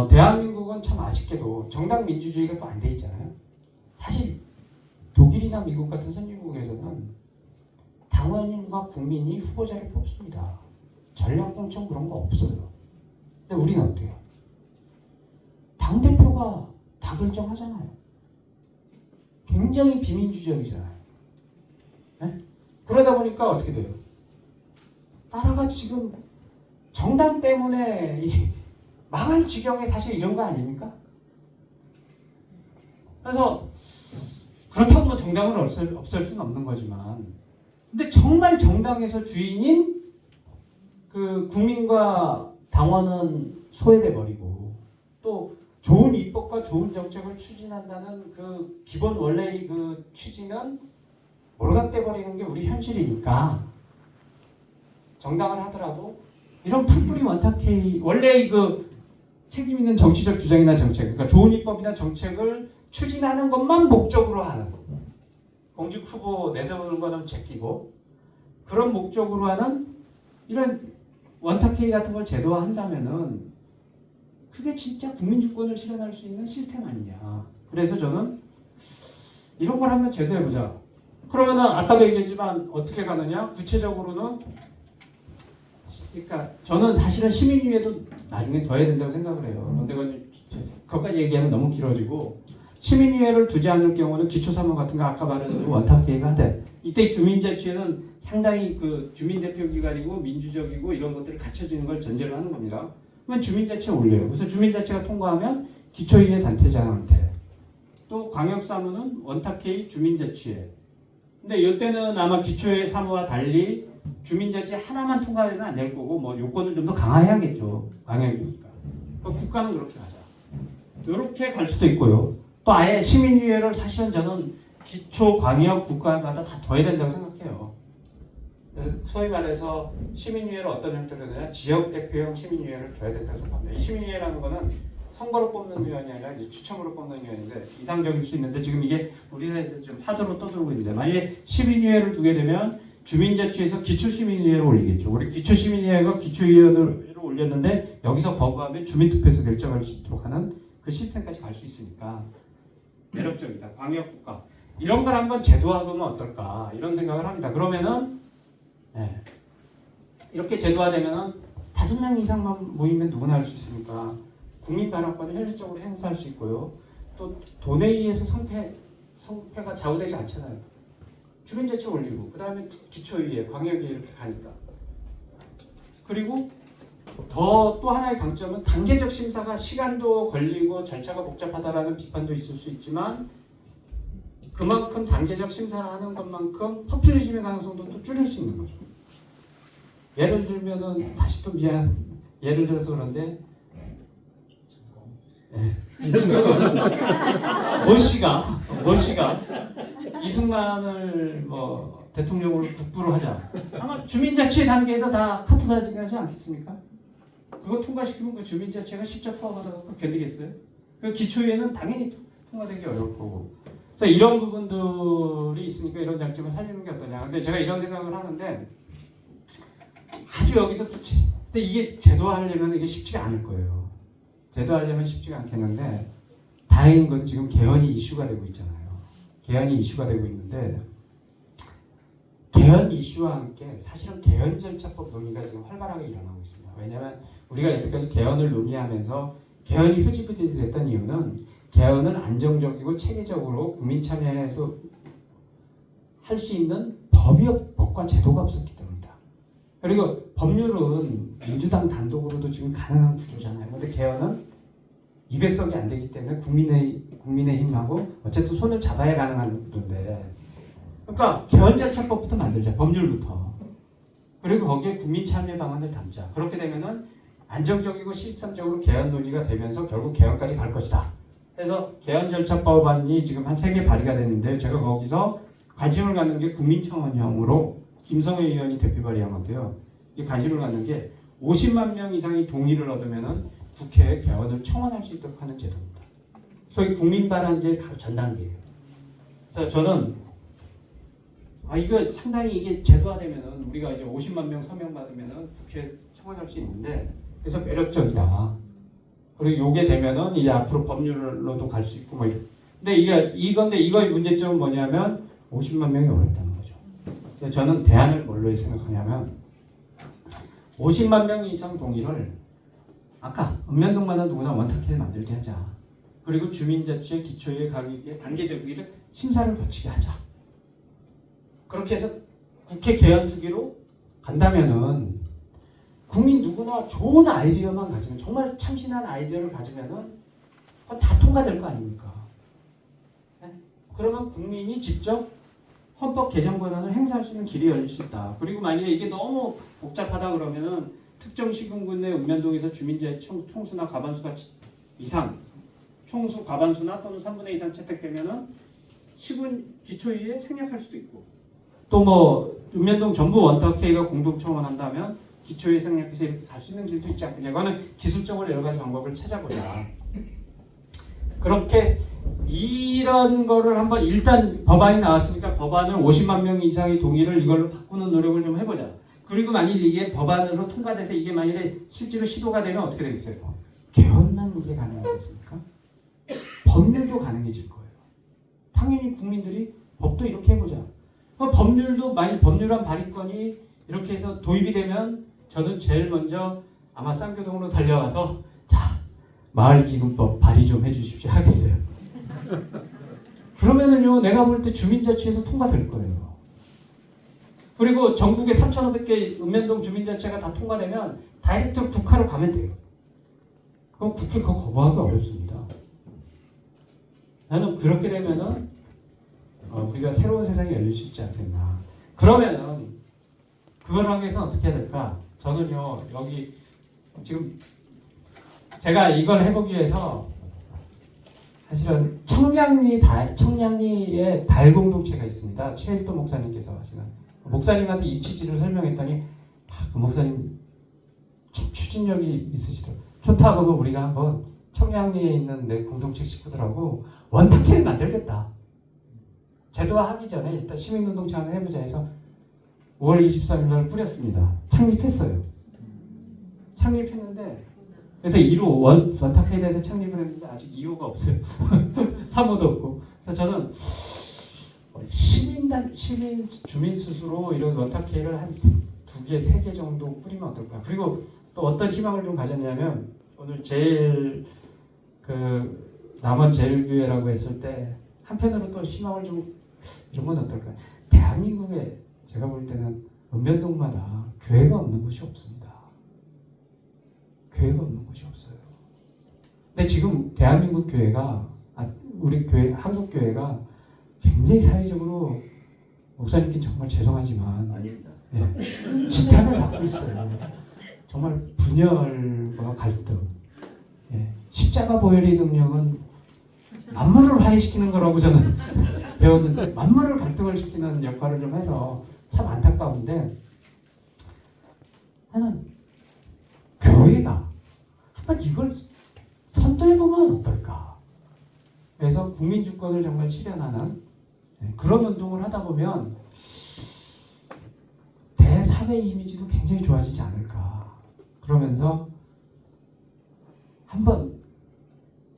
대한민국은 참 아쉽게도 정당 민주주의가 또 안 돼 있잖아요. 사실 독일이나 미국 같은 선진국에서는 당원과 국민이 후보자를 뽑습니다. 전략공천 그런 거 없어요. 근데 우리는 어때요? 당대표가 다 결정하잖아요. 굉장히 비민주적이잖아요. 네? 그러다 보니까 어떻게 돼요? 나라가 지금 정당 때문에 망할 지경에 사실 이런 거 아닙니까? 그래서 그렇다고 뭐 정당을 없앨 수는 없는 거지만 근데 정말 정당에서 주인인 그 국민과 당원은 소외돼 버리고 또 좋은 입법과 좋은 정책을 추진한다는 그 기본 원래의 그 취지는 몰각돼 버리는 게 우리 현실이니까 정당을 하더라도 이런 풀뿌리 원탁회의 원래 그 책임 있는 정치적 주장이나 정책, 그러니까 좋은 입법이나 정책을 추진하는 것만 목적으로 하는 공직 후보 내세우는 거는 제끼고 그런 목적으로 하는 이런 원탁회의 같은 걸 제도화한다면은 그게 진짜 국민주권을 실현할 수 있는 시스템 아니냐. 그래서 저는 이런 걸 한번 제도해보자. 그러면은 아까도 얘기했지만 어떻게 가느냐? 구체적으로는 그러니까 저는 사실은 시민위회도 나중에 더 해야 된다고 생각을 해요. 근데 그것까지 얘기하면 너무 길어지고 시민위회를 두지 않을 경우는 기초사무 같은 거 아까 말한 원탁회의가 돼. 이때 주민자치회는 상당히 그 주민대표기관이고 민주적이고 이런 것들이 갖춰지는 걸 전제로 하는 겁니다. 그러면 주민자치에 올려요. 그래서 주민자치가 통과하면 기초위회 단체장한테 또 광역사무는 원탁회의 주민자치회. 근데 이때는 아마 기초회 사무와 달리 주민자치 하나만 통과되면 안 될 거고 뭐 요건을 좀 더 강화해야겠죠. 광역이니까. 국가는 그렇게 가자. 이렇게 갈 수도 있고요. 또 아예 시민위회를 사실은 저는 기초 광역 국가마다 다 둬야 된다고 생각해요. 그래서 소위 말해서 시민위회를 어떤 형태로 되냐 지역 대표형 시민위회를 줘야 된다고 생각합니다. 이 시민위회라는 거는 선거로 뽑는 위원이 아니라 이제 추첨으로 뽑는 위원인데 이상적일 수 있는데 지금 이게 우리나라에서 좀 화두로 떠들고 있는데 만약에 시민위회를 두게 되면 주민자치에서 기초시민위회로 올리겠죠. 우리 기초시민위회가 기초위원회로 올렸는데 여기서 거부하면 주민투표에서 결정할 수 있도록 하는 그 시스템까지 갈 수 있으니까 매력적이다. 광역국가 이런 걸 한번 제도화하면 어떨까 이런 생각을 합니다. 그러면은 이렇게 제도화되면은 5명 이상만 모이면 누구나 할 수 있으니까 국민 반환권을 현실적으로 행사할 수 있고요. 또 돈에 의해서 성패가 좌우되지 않잖아요. 주민자치 올리고 그 다음에 기초의회, 광역의회 이렇게 가니까. 그리고 또 하나의 강점은 단계적 심사가 시간도 걸리고 절차가 복잡하다라는 비판도 있을 수 있지만 그만큼 단계적 심사를 하는 것만큼 포퓰리즘의 가능성도 또 줄일 수 있는 거죠. 예를 들면은 다시 또 예를 들어서 그런데 모 씨가 이승만을 뭐 대통령으로 국부로 하자. 아마 주민자치 단계에서 다 카트 다지하지 않겠습니까? 그거 통과시키면 그 주민자치가 10조 포함하다가 견디겠어요? 그 기초위에는 당연히 통과되기 어려울 거고. 그래서 이런 부분들이 있으니까 이런 장점을 살리는 게 어떠냐. 근데 제가 이런 생각을 하는데 아주 여기서 또 근데 이게 제도화하려면 이게 쉽지가 않을 거예요. 제도화하려면 쉽지가 않겠는데 다행인 건 지금 개헌이 이슈가 되고 있잖아요. 개헌이 이슈가 되고 있는데 개헌 이슈와 함께 사실은 개헌 절차법 논의가 지금 활발하게 일어나고 있습니다. 왜냐하면 우리가 여태까지 개헌을 논의하면서 개헌이 흐지부지 됐던 이유는 개헌은 안정적이고 체계적으로 국민 참여해서 할 수 있는 법과 제도가 없었기 때문이다. 그리고 법률은 민주당 단독으로도 지금 가능한 구조잖아요. 근데 개헌은 200석이 안 되기 때문에 국민의힘하고 어쨌든 손을 잡아야 가능한 구조인데 그러니까 개헌 절차법부터 만들자. 법률부터. 그리고 거기에 국민 참여 방안을 담자. 그렇게 되면은 안정적이고 시스템적으로 개헌 논의가 되면서 결국 개헌까지 갈 것이다. 그래서 개헌 절차법안이 지금 한 3개 발의가 됐는데 제가 거기서 관심을 갖는 게 국민청원형으로 김성회 의원이 대표 발의한 건데요. 이 관심을 갖는 게 50만 명 이상이 동의를 얻으면은 국회에 개헌을 청원할 수 있도록 하는 제도입니다. 소위 국민발안제의 바로 전 단계예요. 그래서 저는 이거 상당히 이게 제도화되면은 우리가 이제 50만 명 서명 받으면은 국회에 청원할 수 있는데 그래서 매력적이다. 그리고 요게 되면은 이제 앞으로 법률로도 갈 수 있고 뭐 이런. 근데 이거의 문제점은 뭐냐면 50만 명이 어렵다는 거죠. 그래서 저는 대안을 뭘로 생각하냐면 50만 명 이상 동의를 아까 읍면동마다 누구나 원탁회를 만들게 하자. 그리고 주민자치의 기초의 강의의 단계적인 심사를 거치게 하자. 그렇게 해서 국회 개헌 투기로 간다면은 국민 누구나 좋은 아이디어만 가지면 정말 참신한 아이디어를 가지면은 다 통과될 거 아닙니까? 네? 그러면 국민이 직접 헌법 개정 권한을 행사할 수 있는 길이 열릴 수 있다. 그리고 만약에 이게 너무 복잡하다 그러면은 특정 시군군의 읍면동에서 주민자치 총수나 과반수가 이상 총수 과반수나 또는 3분의 2 이상 채택되면은 시군 기초위에 생략할 수도 있고 또 뭐 읍면동 전부 원탁회의가 공동 청원한다면 기초위에 생략해서 이렇게 갈 수 있는 길도 있지 않겠냐. 이거는 기술적으로 여러 가지 방법을 찾아보자. 그렇게 이런 거를 한번 일단 법안이 나왔으니까 법안을 50만 명 이상의 동의를 이걸로 바꾸는 노력을 좀 해보자. 그리고 만일 이게 법안으로 통과돼서 이게 만일에 실제로 시도가 되면 어떻게 되겠어요? 개헌만 이게 가능하겠습니까? 법률도 가능해질 거예요. 당연히 국민들이 법도 이렇게 해보자. 법률도 만일 법률안 발의권이 이렇게 해서 도입이 되면 저는 제일 먼저 아마 쌍교동으로 달려와서 자 마을기금법 발의 좀 해주십시오 하겠어요. 그러면은요 내가 볼 때 주민자치에서 통과될 거예요. 그리고 전국에 3,500개 읍면동 주민자치가 다 통과되면 다이렉트 국회로 가면 돼요. 그럼 국회 그거 거부하기 어렵습니다. 나는 그렇게 되면은 우리가 새로운 세상이 열릴 수 있지 않겠나. 그러면은 그걸 하기 위해서는 어떻게 해야 될까? 저는요 여기 지금 제가 이걸 해보기 위해서 사실은 청량리의 달 공동체가 있습니다. 최일도 목사님께서 하시는 목사님한테 이 취지를 설명했더니 그 목사님 추진력이 있으시더라고요. 좋다 그러면 우리가 한번 청량리에 있는 내 공동체 식구들하고 원탁회를 만들겠다. 제도화하기 전에 일단 시민운동체 하나 해보자 해서 5월 23일 날 뿌렸습니다. 창립했어요. 창립했는데 그래서 1호 원탁회에 대해서 창립을 했는데 아직 2호가 없어요. 3호도 없고. 그래서 저는 시민 주민 스스로 이런 원탁회를 한 2개, 3개 정도 뿌리면 어떨까. 그리고 또 어떤 희망을 좀 가졌냐면 오늘 제일 남원 제일교회라고 했을 때 한편으로 또 희망을 좀 이런 건 어떨까. 대한민국에 제가 볼 때는 읍면동마다 교회가 없는 곳이 없습니다. 교회가 없는 곳이 없어요. 근데 지금 대한민국 교회가 우리 교회 한국 교회가 굉장히 사회적으로 목사님께 정말 죄송하지만 아닙니다. 예, 지탄을 받고 있어요. 정말 분열과 갈등. 예, 십자가 보혈의 능력은 만물을 화해시키는 거라고 저는 배웠는데 만물을 갈등을 시키는 역할을 좀 해서 참 안타까운데 나는 교회가 한번 이걸 선도해보면 어떨까. 그래서 국민주권을 정말 실현하는 그런 운동을 하다 보면 대사회 이미지도 굉장히 좋아지지 않을까. 그러면서 한번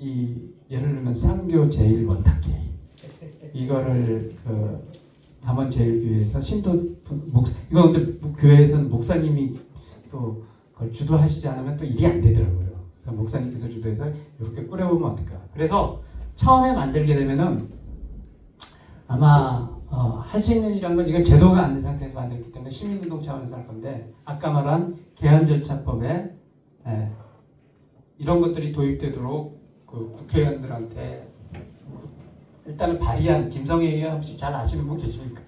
예를 들면 쌍교 제일 원탁회 이거를 남원 제일교회에서 이거 근데 교회에서는 목사님이 또 그걸 주도하시지 않으면 또 일이 안 되더라고요. 그래서 목사님께서 주도해서 이렇게 꾸려보면 어떨까. 그래서 처음에 만들게 되면은 아마 할 수 있는 일이란 건 이건 제도가 안 된 상태에서 만들기 때문에 시민운동 차원에서 할 건데 아까 말한 개헌절차법에 이런 것들이 도입되도록 국회의원들한테 일단은 발의한 김성애 의원 혹시 잘 아시는 분 계십니까?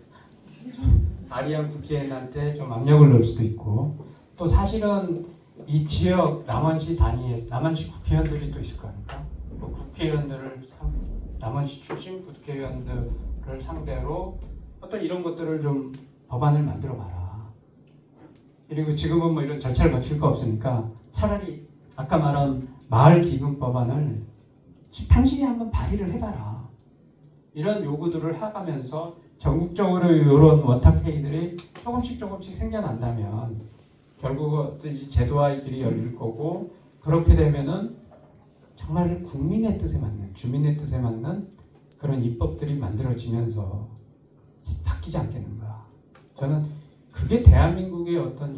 발의한 국회의원한테 좀 압력을 넣을 수도 있고 또 사실은 이 지역 남원시 단위에 남원시 국회의원들이 또 있을 거 아닙니까? 국회의원들을 남원시 출신 국회의원들을 상대로 어떤 이런 것들을 좀 법안을 만들어 봐라. 그리고 지금은 뭐 이런 절차를 거칠 거 없으니까 차라리 아까 말한 마을 기금 법안을 당신이 한번 발의를 해봐라. 이런 요구들을 하가면서 전국적으로 이런 원탁회의들이 조금씩 생겨난다면 결국 이 제도화의 길이 열릴 거고 그렇게 되면은 정말 국민의 뜻에 맞는 주민의 뜻에 맞는 그런 입법들이 만들어지면서 바뀌지 않겠는가. 저는 그게 대한민국의 어떤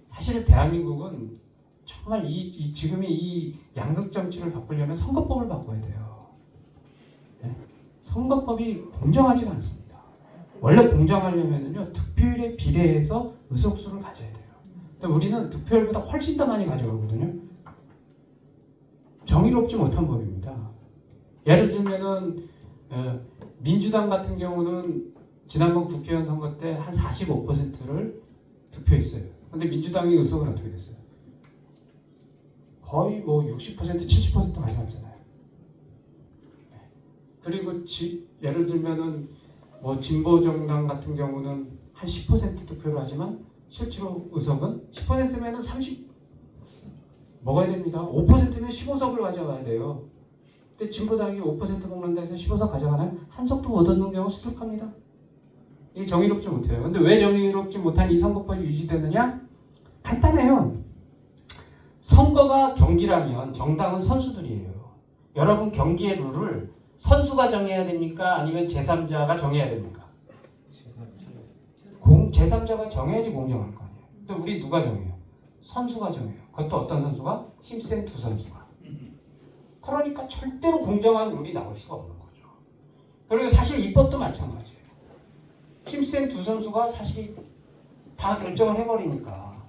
사실 대한민국은 정말 지금의 이 양극 정치를 바꾸려면 선거법을 바꿔야 돼요. 네? 선거법이 공정하지가 않습니다. 원래 공정하려면요 득표율에 비례해서 의석수를 가져야 돼요. 근데 우리는 득표율보다 훨씬 더 많이 가져가거든요. 정의롭지 못한 법입니다. 예를 들면은 민주당 같은 경우는 지난번 국회의원 선거 때 한 45%를 득표했어요. 근데 민주당의 의석은 어떻게 됐어요? 거의 뭐 60%, 70% 가져갔잖아요. 그리고 예를 들면은 뭐 진보정당 같은 경우는 한 10% 득표를 하지만 실제로 의석은 10%면은 30 먹어야 됩니다. 5%면 15석을 가져가야 돼요. 근데 진보당이 5% 먹는다 해서 15석 가져가나요? 한 석도 못 얻는 경우 수두룩합니다. 이게 정의롭지 못해요. 근데 왜 정의롭지 못한 이 선거법이 유지되느냐? 간단해요. 선거가 경기라면 정당은 선수들이에요. 여러분 경기의 룰을 선수가 정해야 됩니까? 아니면 제3자가 정해야 됩니까? 제3자가 정해야지 공정할 거 아니에요. 근데 우리 누가 정해요? 선수가 정해요. 그것도 어떤 선수가? 힘센 두 선수가. 그러니까 절대로 공정한 룰이 나올 수가 없는 거죠. 그리고 사실 입법도 마찬가지예요. 힘센 두 선수가 사실 다 결정을 해버리니까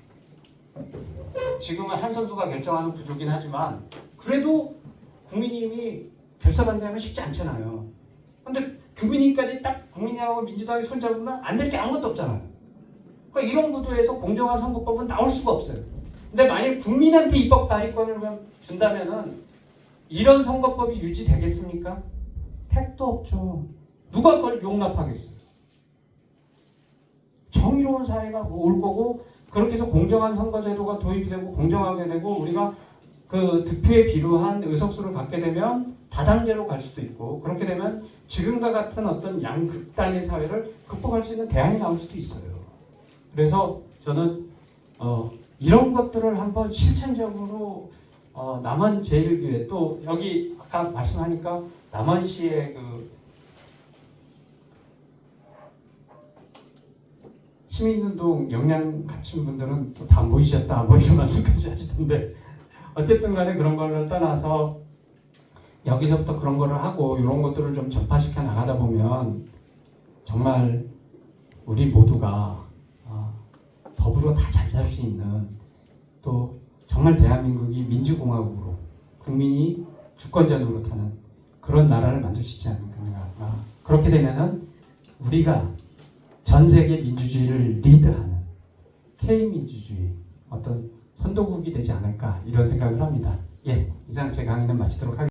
지금은 한 선수가 결정하는 구조긴 하지만 그래도 국민의힘이 결사반대하면 쉽지 않잖아요. 근데 국민의힘까지 딱 국민의힘하고 민주당이 손잡으면 안 될 게 아무것도 없잖아요. 그러니까 이런 구도에서 공정한 선거법은 나올 수가 없어요. 근데 만약 국민한테 입법 발의권을 준다면은 이런 선거법이 유지되겠습니까? 택도 없죠. 누가 그걸 용납하겠어요? 정의로운 사회가 올 거고 그렇게 해서 공정한 선거제도가 도입이 되고 공정하게 되고 우리가 그 득표에 비례한 의석수를 갖게 되면 다당제로 갈 수도 있고 그렇게 되면 지금과 같은 어떤 양극단의 사회를 극복할 수 있는 대안이 나올 수도 있어요. 그래서 저는 이런 것들을 한번 실천적으로 남원 제일교회 또 여기 아까 말씀하니까 남원시의 그 시민운동 역량 갖춘 분들은 또 다 모이셨다 뭐 이런 말씀까지 하시던데 어쨌든 간에 그런 걸로 떠나서 여기서부터 그런 거를 하고 이런 것들을 좀 전파시켜 나가다 보면 정말 우리 모두가 더불어 다 잘 살 수 있는 또 정말 대한민국이 민주공화국으로 국민이 주권전으로 타는 그런 나라를 만들 수 있지 않을까. 그렇게 되면은 우리가 전 세계 민주주의를 리드하는 K민주주의 어떤 선도국이 되지 않을까 이런 생각을 합니다. 예, 이상 제 강의는 마치도록 하겠습니다.